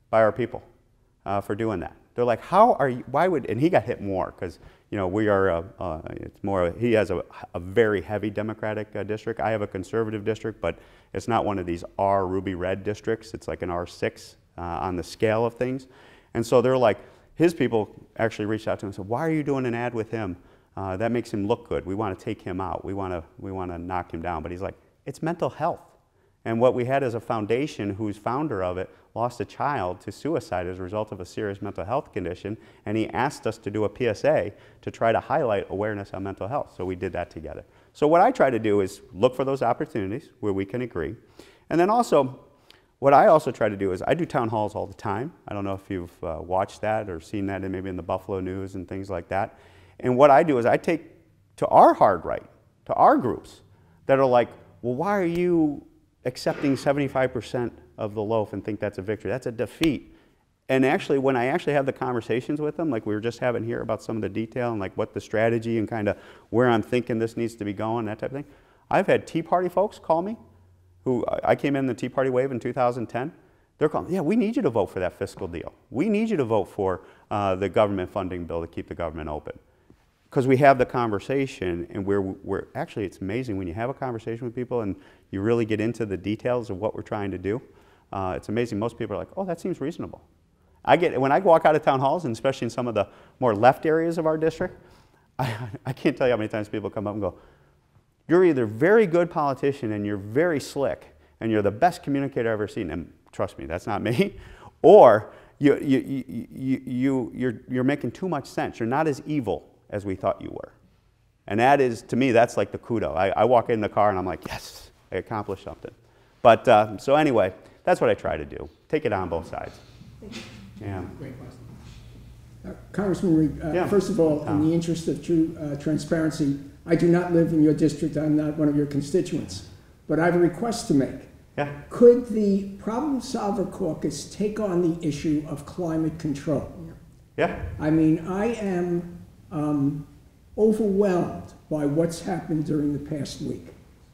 by our people for doing that. They're like, how are you, why would, and he got hit more because, you know, we are, it's more, he has a very heavy Democratic district. I have a conservative district, but it's not one of these R ruby red districts. It's like an R6 on the scale of things. And so they're like, his people actually reached out to him and said, why are you doing an ad with him? That makes him look good. We want to take him out. We want to knock him down. But he's like, it's mental health. And what we had is a foundation whose founder of it lost a child to suicide as a result of a serious mental health condition, and he asked us to do a PSA to try to highlight awareness on mental health. So we did that together. So what I try to do is look for those opportunities where we can agree. And then also, what I also try to do is I do town halls all the time. I don't know if you've watched that or seen that maybe in the Buffalo News and things like that. And what I do is I take to our hard right, to our groups that are like, well, why are you accepting 75% of the loaf and think that's a victory? That's a defeat. And actually, when I actually have the conversations with them, like we were just having here about some of the detail and like what the strategy and kind of where I'm thinking this needs to be going, that type of thing, I've had Tea Party folks call me, who I came in the Tea Party wave in 2010. They're calling, yeah, we need you to vote for that fiscal deal. We need you to vote for the government funding bill to keep the government open. Because we have the conversation, and we're actually, it's amazing when you have a conversation with people and you really get into the details of what we're trying to do. It's amazing. Most people are like, oh, that seems reasonable. When I walk out of town halls, and especially in some of the more left areas of our district, I can't tell you how many times people come up and go, you're either a very good politician and you're very slick and you're the best communicator I've ever seen, and trust me, that's not me, or you're making too much sense. You're not as evil as we thought you were. And that is, to me, that's like the kudo. I walk in the car and I'm like, yes, I accomplished something. But, so anyway, that's what I try to do. Take it on both sides. Yeah. Great question. Congressman Reed, first of all, in the interest of true transparency, I do not live in your district. I'm not one of your constituents. But I have a request to make. Yeah. Could the Problem-Solver Caucus take on the issue of climate control? Yeah. I mean, I am overwhelmed by what's happened during the past week,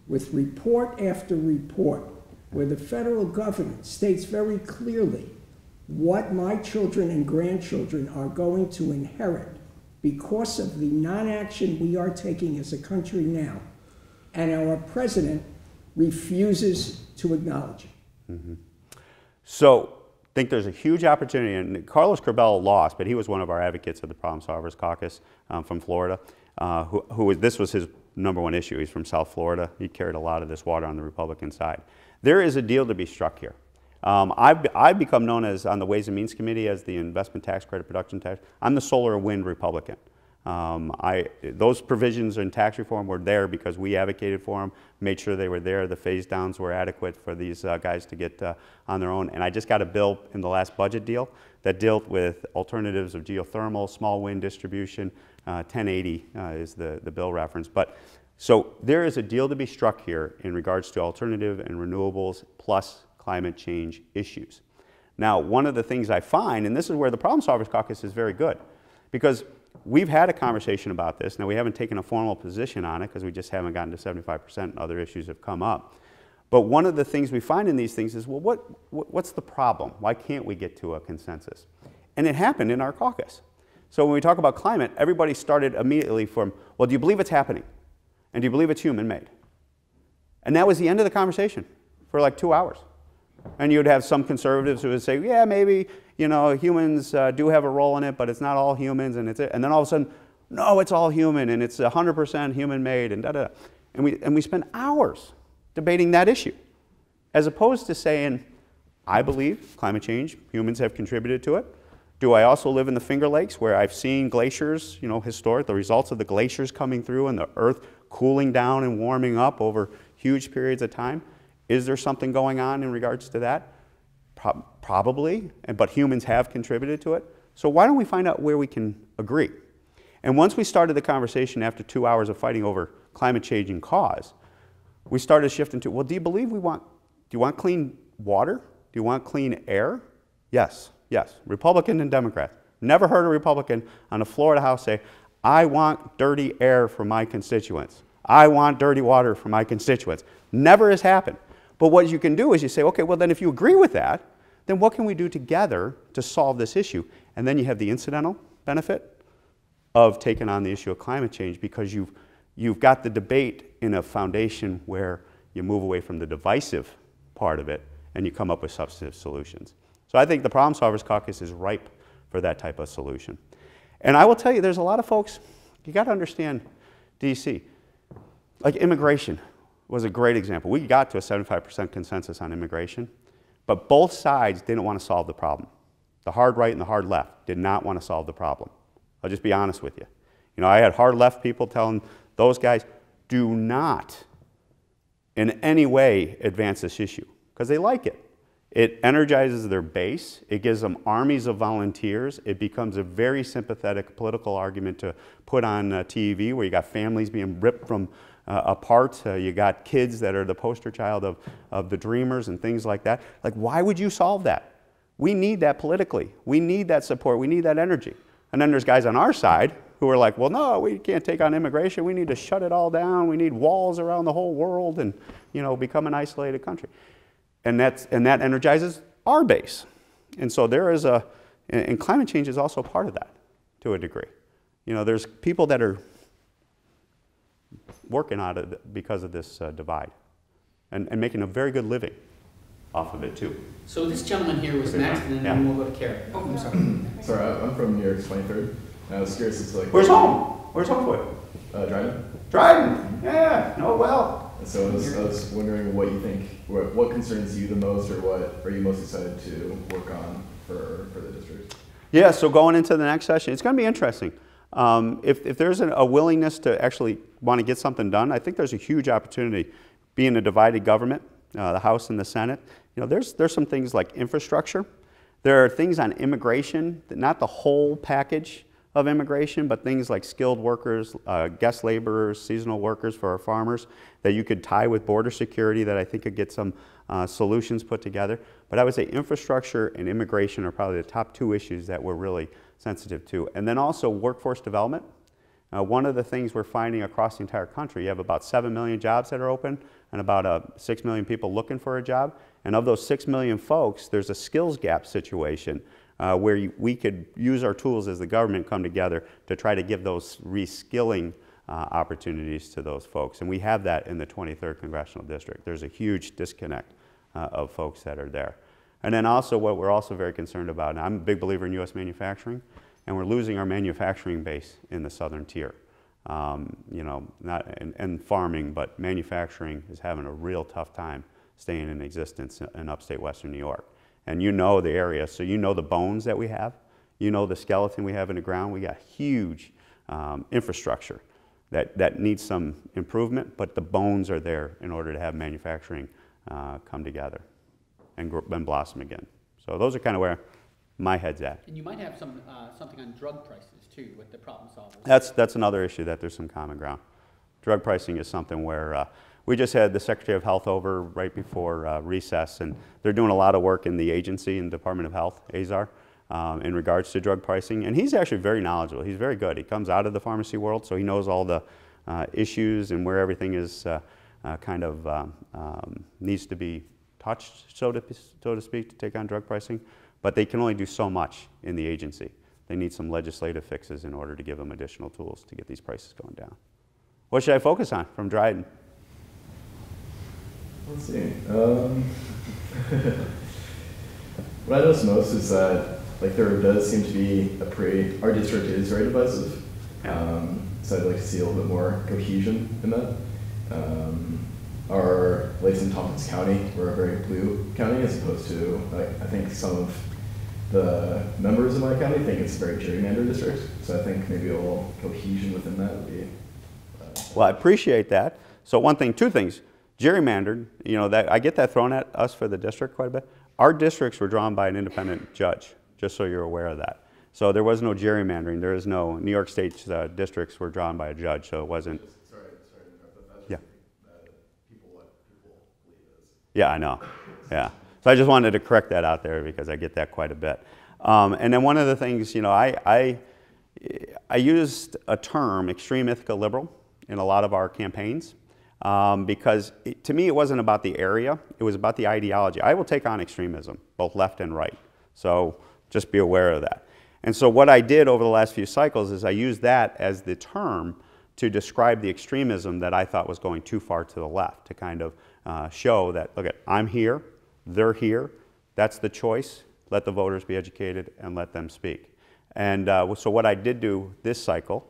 with report after report, where the federal government states very clearly what my children and grandchildren are going to inherit because of the non-action we are taking as a country now, and our president refuses to acknowledge it. Mm-hmm. So I think there's a huge opportunity, and Carlos Corbell lost, but he was one of our advocates of the Problem-Solvers Caucus from Florida. This was his #1 issue. He's from South Florida. He carried a lot of this water on the Republican side. There is a deal to be struck here. I've become known as, on the Ways and Means Committee, as the investment tax credit production tax. I'm the solar and wind Republican. Those provisions in tax reform were there because we advocated for them, made sure they were there. The phase downs were adequate for these guys to get on their own. And I just got a bill in the last budget deal that dealt with alternatives of geothermal, small wind distribution. 1080 is the bill reference. But so there is a deal to be struck here in regards to alternative and renewables plus climate change issues. Now, one of the things I find, and this is where the Problem-Solvers Caucus is very good, because we've had a conversation about this. Now, we haven't taken a formal position on it because we just haven't gotten to 75% and other issues have come up. But one of the things we find in these things is, well, what's the problem? Why can't we get to a consensus? And it happened in our caucus. So when we talk about climate, everybody started immediately from, well, do you believe it's happening? And do you believe it's human-made? And that was the end of the conversation for like 2 hours. And you'd have some conservatives who would say, yeah, maybe, you know, humans do have a role in it, but it's not all humans, and then all of a sudden, no, it's all human, and it's 100% human-made, and da-da-da. And we spent hours debating that issue, as opposed to saying, I believe climate change, humans have contributed to it. Do I also live in the Finger Lakes, where I've seen glaciers, you know, historic, the results of the glaciers coming through and the earth cooling down and warming up over huge periods of time? Is there something going on in regards to that? Probably, but humans have contributed to it. So why don't we find out where we can agree? And once we started the conversation after 2 hours of fighting over climate change and cause, we started shifting to, well, do you want clean water? Do you want clean air? Yes, yes, Republican and Democrat. Never heard a Republican on the Florida House say, I want dirty air for my constituents. I want dirty water for my constituents. Never has happened. But what you can do is you say, okay, well then if you agree with that, then what can we do together to solve this issue? And then you have the incidental benefit of taking on the issue of climate change, because you've got the debate in a foundation where you move away from the divisive part of it and you come up with substantive solutions. So I think the Problem-Solvers Caucus is ripe for that type of solution. And I will tell you, there's a lot of folks, you got to understand DC, like immigration was a great example. We got to a 75% consensus on immigration, but both sides didn't want to solve the problem. The hard right and the hard left did not want to solve the problem. I'll just be honest with you. You know, I had hard left people telling those guys, do not in any way advance this issue, because they like it. It energizes their base. It gives them armies of volunteers. It becomes a very sympathetic political argument to put on TV, where you got families being ripped from apart. You got kids that are the poster child of the dreamers and things like that. Like, why would you solve that? We need that politically. We need that support. We need that energy. And then there's guys on our side who are like, well, no, we can't take on immigration. We need to shut it all down. We need walls around the whole world and, you know, become an isolated country. And that energizes our base. And so there is and climate change is also part of that to a degree. You know, there's people that are working on it because of this divide and making a very good living off of it too. So this gentleman here was next, and then we'll go to Karen. Oh, I'm sorry. Sorry, I'm from New York's 23rd. I was curious as to like. Where's home? Where's home for you? Dryden. Dryden. Yeah. No, well. So I was wondering what you think, what concerns you the most, or what are you most excited to work on for the district? Yeah. So going into the next session, it's going to be interesting. If there's a willingness to actually want to get something done, I think there's a huge opportunity. Being a divided government, the House and the Senate, you know, there's some things like infrastructure. There are things on immigration, not the whole package of immigration, but things like skilled workers, guest laborers, seasonal workers for our farmers that you could tie with border security that I think could get some solutions put together. But I would say infrastructure and immigration are probably the top two issues that we're really sensitive to. And then also workforce development. One of the things we're finding across the entire country, you have about 7 million jobs that are open and about 6 million people looking for a job. And of those 6 million folks, there's a skills gap situation where we could use our tools as the government come together to try to give those reskilling opportunities to those folks. And we have that in the 23rd Congressional District. There's a huge disconnect of folks that are there. And then also what we're also very concerned about, and I'm a big believer in U.S. manufacturing, and we're losing our manufacturing base in the southern tier. You know, not and farming, but manufacturing is having a real tough time staying in existence in upstate Western New York. And you know the area, so you know the bones that we have, you know the skeleton we have in the ground. We got huge infrastructure that needs some improvement, but the bones are there in order to have manufacturing come together and blossom again. So those are kind of where my head's at. And you might have some something on drug prices too with the problem solvers. That's another issue that there's some common ground. Drug pricing is something where we just had the Secretary of Health over right before recess, and they're doing a lot of work in the agency and Department of Health, AZAR, in regards to drug pricing. And he's actually very knowledgeable. He's very good. He comes out of the pharmacy world, so he knows all the issues and where everything is needs to be touched, so to speak, to take on drug pricing. But they can only do so much in the agency. They need some legislative fixes in order to give them additional tools to get these prices going down. What should I focus on from Dryden? Let's see. What I notice most is that there does seem to be our district is very divisive. So I'd like to see a little bit more cohesion in that. Our St. Thomas County, we're a very blue county as opposed to, I think some of the members of my county think it's a very gerrymandered district. So I think maybe a little cohesion within that would be. Well, I appreciate that. So two things. Gerrymandered, you know, that I get that thrown at us for the district quite a bit. Our districts were drawn by an independent judge, just so you're aware of that. So there was no gerrymandering. There is no, New York State's districts were drawn by a judge, so it wasn't. Sorry to interrupt, but that's yeah. What people believe is. Yeah, I know. Yeah. So I just wanted to correct that out there because I get that quite a bit. And then one of the things, you know, I used a term, extreme ethical liberal, in a lot of our campaigns. Because to me it wasn't about the area, it was about the ideology. I will take on extremism, both left and right. So just be aware of that. And so what I did over the last few cycles is I used that as the term to describe the extremism that I thought was going too far to the left, to kind of show that, look, I'm here, they're here, that's the choice, let the voters be educated and let them speak. And so what I did do this cycle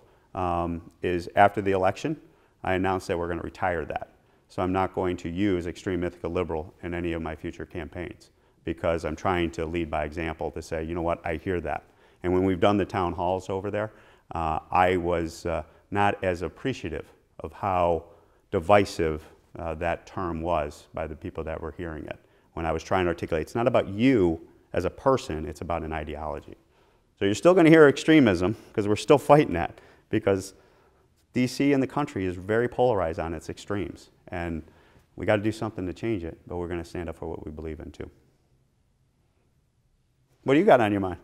is after the election, I announced that we're going to retire that. So I'm not going to use extreme ethical liberal in any of my future campaigns because I'm trying to lead by example to say, you know what, I hear that. And when we've done the town halls over there, I was not as appreciative of how divisive that term was by the people that were hearing it. When I was trying to articulate, it's not about you as a person, it's about an ideology. So you're still going to hear extremism because we're still fighting that because DC and the country is very polarized on its extremes, and we got to do something to change it, but we're going to stand up for what we believe in too. What do you got on your mind?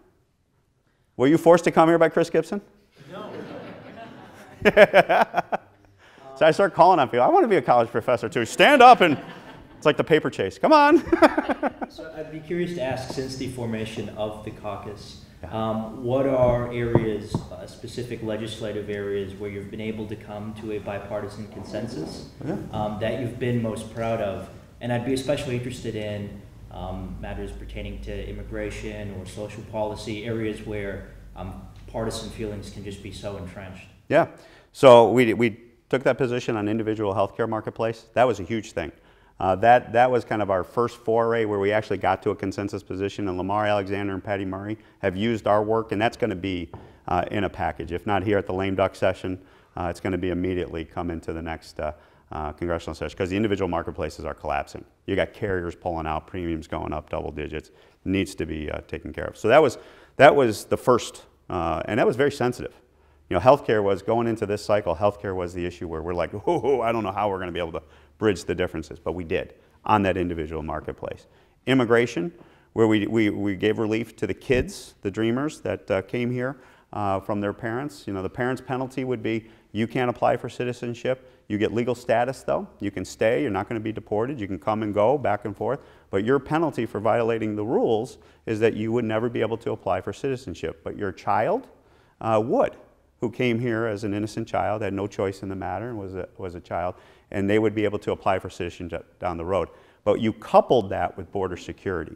Were you forced to come here by Chris Gibson? No. So I start calling on people. I want to be a college professor too. Stand up and it's like the paper chase. Come on. So I'd be curious to ask, since the formation of the caucus, what are areas, specific legislative areas, where you've been able to come to a bipartisan consensus that you've been most proud of? And I'd be especially interested in matters pertaining to immigration or social policy, areas where partisan feelings can just be so entrenched. Yeah. So we took that position on individual healthcare marketplace. That was a huge thing. That was kind of our first foray where we actually got to a consensus position, and Lamar Alexander and Patty Murray have used our work, and that's going to be in a package. If not here at the lame duck session, it's going to be immediately come into the next congressional session because the individual marketplaces are collapsing. You got carriers pulling out, premiums going up double digits. It needs to be taken care of. So that was the first, and that was very sensitive. You know, healthcare was going into this cycle. Healthcare was the issue where we're like, oh, I don't know how we're going to be able to bridge the differences, but we did on that individual marketplace. Immigration, where we gave relief to the kids, the dreamers that came here from their parents. You know, the parents' penalty would be you can't apply for citizenship. You get legal status though. You can stay, you're not going to be deported. You can come and go back and forth. But your penalty for violating the rules is that you would never be able to apply for citizenship. But your child would, who came here as an innocent child, had no choice in the matter, and was a child, and they would be able to apply for citizenship down the road. But you coupled that with border security.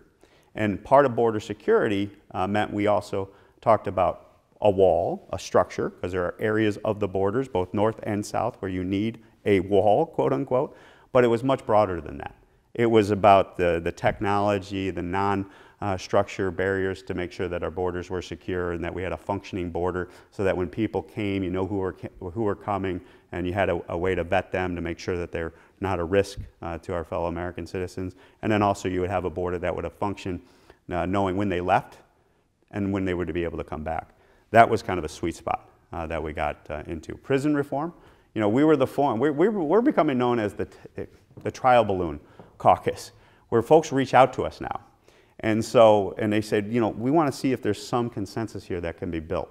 And part of border security meant we also talked about a wall, a structure, because there are areas of the borders, both north and south, where you need a wall, quote unquote, but it was much broader than that. It was about the technology, the non-structure barriers to make sure that our borders were secure and that we had a functioning border so that when people came, you know who were coming, and you had a way to vet them to make sure that they're not a risk to our fellow American citizens. And then also you would have a border that would have functioned knowing when they left and when they were to be able to come back. That was kind of a sweet spot that we got into. Prison reform, you know, we were the forum. We're becoming known as the trial balloon caucus, where folks reach out to us now. And they said, you know, we want to see if there's some consensus here that can be built.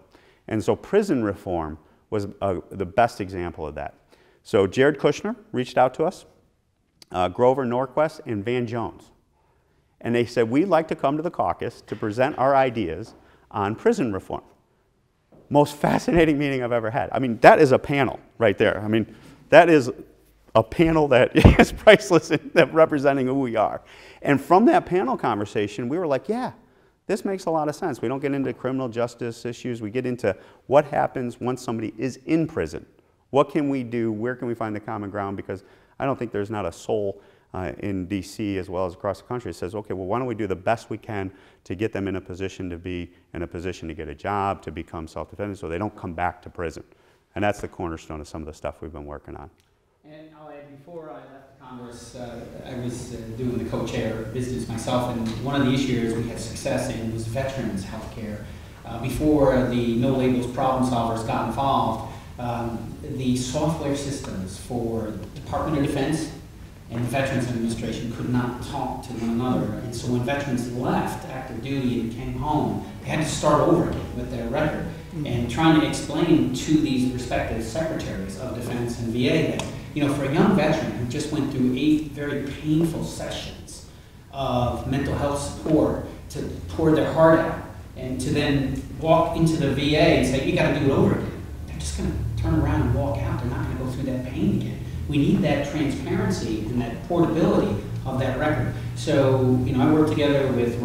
And so prison reform was the best example of that. So Jared Kushner reached out to us, Grover Norquist, and Van Jones. And they said, we'd like to come to the caucus to present our ideas on prison reform. Most fascinating meeting I've ever had. I mean, that is a panel right there. I mean, that is a panel that is priceless in representing who we are. And from that panel conversation, we were like, yeah, this makes a lot of sense. We don't get into criminal justice issues. We get into what happens once somebody is in prison. What can we do? Where can we find the common ground? Because I don't think there's not a soul in DC as well as across the country that says, okay, well, why don't we do the best we can to get them in a position to be in a position to get a job, to become self-defended, so they don't come back to prison. And that's the cornerstone of some of the stuff we've been working on. And I'll add, before I left Congress, I was doing the co-chair business myself, and one of the issues we had success in was veterans health care. Before the No Labels Problem Solvers got involved, the software systems for Department of Defense and the Veterans Administration could not talk to one another. And so when veterans left active duty and came home, they had to start over again with their record. And trying to explain to these respective secretaries of defense and VA that, you know, for a young veteran who just went through 8 very painful sessions of mental health support to pour their heart out and to then walk into the VA and say, you got to do it over again. They're just going to turn around and walk out. They're not going to go through that pain again. We need that transparency and that portability of that record. So, you know, I worked together with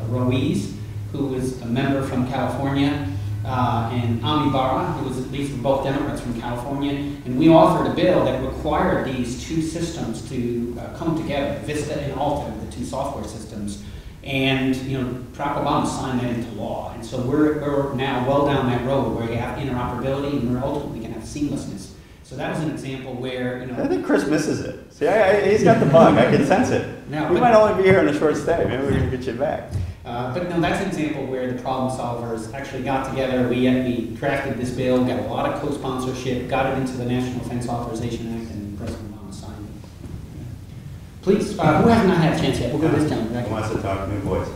Ruiz, who was a member from California, and Ami Barra, who was, these were both Democrats from California, and we authored a bill that required these two systems to come together, Vista and Alta, the two software systems. And, you know, Barack Obama signed that into law. And so we're now well down that road where you have interoperability and we're ultimately going to have seamlessness. So that was an example where, you know... I think Chris misses it. See, he's got the bug. I can sense it. No, we might only be here on a short stay. Maybe we can get you back. But no, that's an example where the problem solvers actually got together. We drafted this bill, got a lot of co-sponsorship, got it into the National Defense Authorization Act, and President Obama signed it. Please, who has not had a chance yet? We'll go this time. Who wants to talk? New voice.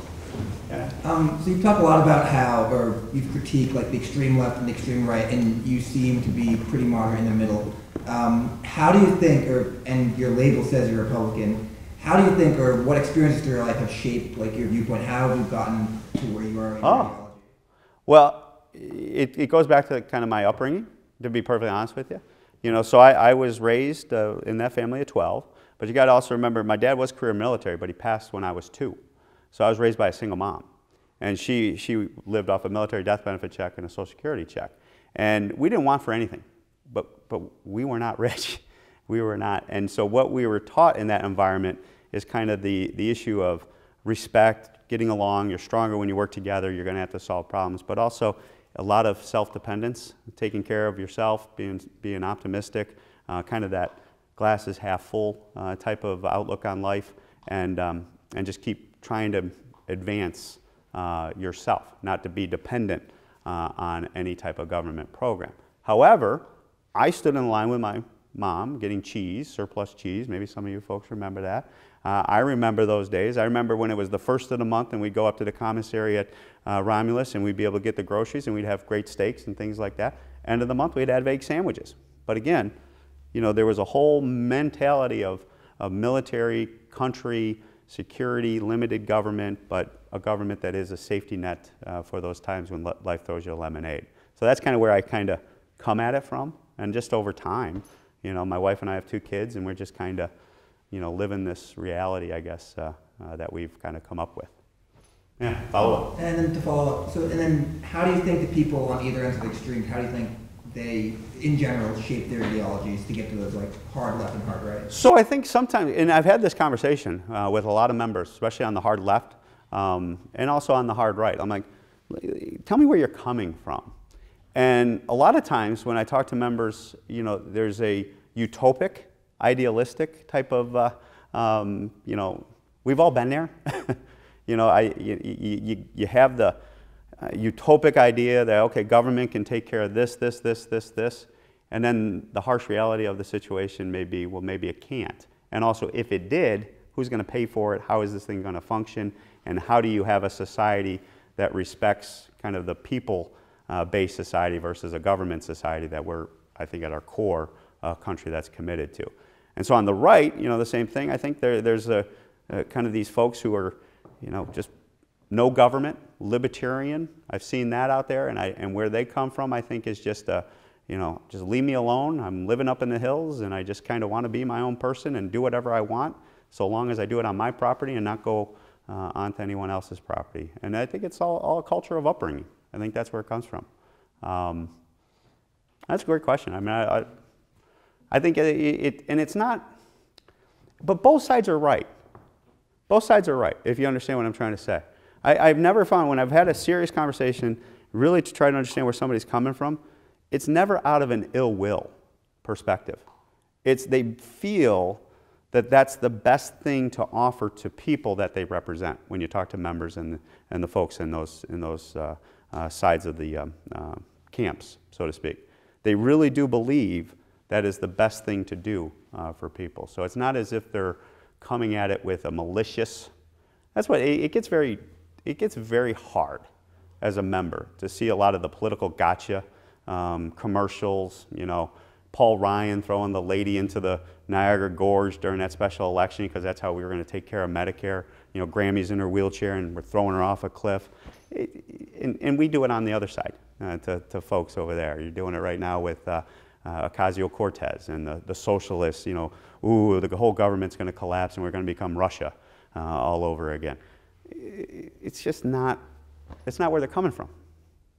Yeah. So you've talked a lot about how, or you've critiqued like the extreme left and the extreme right, and you seem to be pretty moderate in the middle. How do you think, and your label says you're Republican, how do you think, or what experiences through your life have shaped like your viewpoint? How have you gotten to where you are in your ideology? Well, it goes back to kind of my upbringing, to be perfectly honest with you. You know, so I was raised in that family of 12, but you got to also remember my dad was career military, but he passed when I was 2. So I was raised by a single mom, and she lived off a military death benefit check and a Social Security check. And we didn't want for anything, but we were not rich. We were not. And so what we were taught in that environment is kind of the issue of respect, getting along. You're stronger when you work together. You're going to have to solve problems, but also a lot of self-dependence, taking care of yourself, being optimistic, kind of that glass is half full type of outlook on life, and just keep trying to advance yourself, not to be dependent on any type of government program. However, I stood in line with my mom getting cheese, surplus cheese. Maybe some of you folks remember that. I remember those days. I remember when it was the first of the month and we'd go up to the commissary at Romulus and we'd be able to get the groceries and we'd have great steaks and things like that. End of the month, we'd have egg sandwiches. But again, you know, there was a whole mentality of military, country, security, limited government, but a government that is a safety net for those times when life throws you a lemonade. So that's kind of where I kind of come at it from. And just over time, you know, my wife and I have 2 kids and we're just kind of, you know, living this reality, I guess, that we've kind of come up with. Yeah, follow up. And then to follow up, so, and then how do you think the people on either ends of the extremes, how do you think they, in general, shape their ideologies to get to those, like, hard left and hard right? So I think sometimes, and I've had this conversation with a lot of members, especially on the hard left, and also on the hard right. I'm like, tell me where you're coming from. And a lot of times when I talk to members, you know, there's a utopic, idealistic type of, you know, we've all been there. You know, you have the utopic idea that, okay, government can take care of this, and then the harsh reality of the situation may be, well, maybe it can't. And also, if it did, who's going to pay for it? How is this thing going to function? And how do you have a society that respects kind of the people-based society versus a government society that we're, I think, at our core, a country that's committed to? And so on the right, you know, the same thing. I think there's kind of these folks who are, you know, just no government, libertarian. I've seen that out there, and where they come from, I think, is just you know, just leave me alone. I'm living up in the hills, and I just kind of want to be my own person and do whatever I want, so long as I do it on my property and not go onto anyone else's property. And I think it's all a culture of upbringing. I think that's where it comes from. That's a great question. I mean, I think and it's not, but both sides are right. Both sides are right, if you understand what I'm trying to say. I've never found, when I've had a serious conversation, really to try to understand where somebody's coming from, it's never out of an ill will perspective. It's they feel that that's the best thing to offer to people that they represent when you talk to members and the folks in those sides of the camps, so to speak. They really do believe that is the best thing to do for people. So it's not as if they're coming at it with a malicious. That's what it gets very hard as a member to see a lot of the political gotcha commercials. You know, Paul Ryan throwing the lady into the Niagara Gorge during that special election because that's how we were going to take care of Medicare. You know, Grammy's in her wheelchair and we're throwing her off a cliff. And we do it on the other side to folks over there. You're doing it right now with Ocasio-Cortez and the socialists. You know, ooh, the whole government's going to collapse and we're going to become Russia all over again. It's just not. It's not where they're coming from.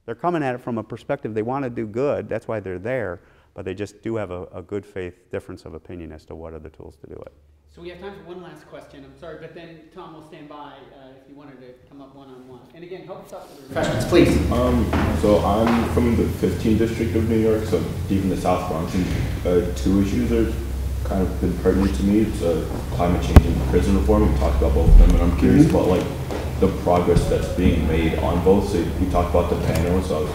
They're coming at it from a perspective they want to do good. That's why they're there. But they just do have a good faith difference of opinion as to what are the tools to do it. So we have time for one last question. I'm sorry, but then Tom will stand by if you wanted to come up one-on-one. And again, help us out with the refreshments, please. So I'm from the 15th district of New York, so deep in the South Bronx, and 2 issues are kind of been pertinent to me. It's climate change and prison reform. We talked about both of them, and I'm curious about like the progress that's being made on both. So you talked about the panel, so I was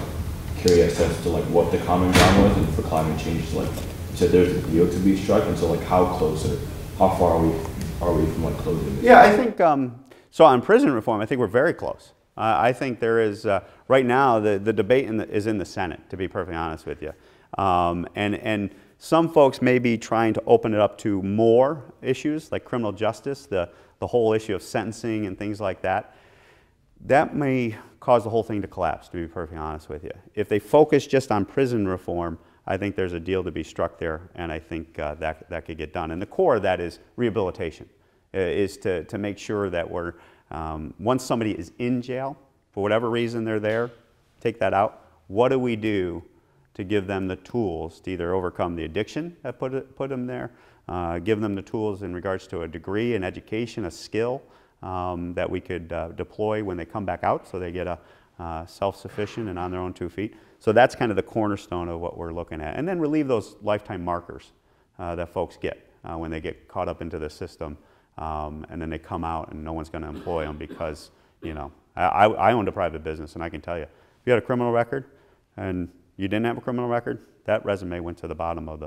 curious as to like what the common ground was, and for climate change, like you said, there's a deal to be struck, and so like how close or how far are we from like closing this? Yeah, I think so. On prison reform, I think we're very close. I think there is right now the debate is in the Senate, to be perfectly honest with you, and some folks may be trying to open it up to more issues like criminal justice, the whole issue of sentencing and things like that. That may cause the whole thing to collapse, to be perfectly honest with you. If they focus just on prison reform, I think there's a deal to be struck there, and I think that could get done. And the core of that is rehabilitation, is to make sure that we're, once somebody is in jail, for whatever reason they're there, take that out. What do we do to give them the tools to either overcome the addiction that put them there, give them the tools in regards to a degree, an education, a skill that we could deploy when they come back out so they get self-sufficient and on their own 2 feet. So that's kind of the cornerstone of what we're looking at. And then relieve those lifetime markers that folks get when they get caught up into the system and then they come out and no one's going to employ them because, you know, I owned a private business and I can tell you, if you had a criminal record and you didn't have a criminal record, that resume went to the bottom of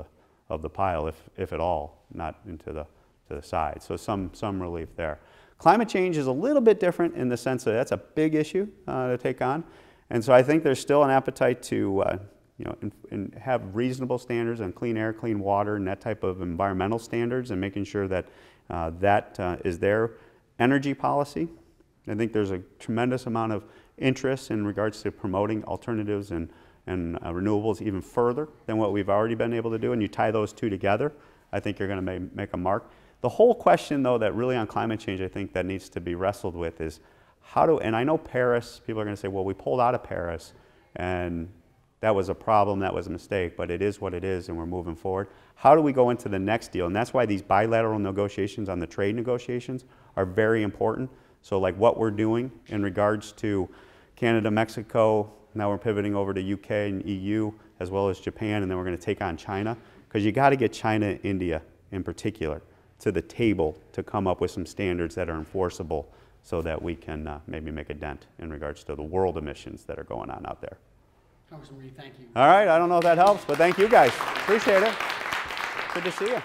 of the pile, if at all, not into the to the side. So some relief there. Climate change is a little bit different in the sense that that's a big issue to take on, and so I think there's still an appetite to you know, and have reasonable standards on clean air, clean water, and that type of environmental standards, and making sure that that is their energy policy. I think there's a tremendous amount of interest in regards to promoting alternatives and renewables even further than what we've already been able to do, and you tie those two together, I think you're going to make a mark. The whole question, though, that really on climate change, I think that needs to be wrestled with is how do, and I know Paris, people are going to say, well, we pulled out of Paris, and that was a problem, that was a mistake, but it is what it is, and we're moving forward. How do we go into the next deal? And that's why these bilateral negotiations on the trade negotiations are very important. So like what we're doing in regards to Canada, Mexico, now we're pivoting over to UK and EU, as well as Japan, and then we're going to take on China, because you got to get China and India in particular to the table to come up with some standards that are enforceable so that we can maybe make a dent in regards to the world emissions that are going on out there. Congressman Reed, thank you. All right, I don't know if that helps, but thank you guys. Appreciate it. Good to see you.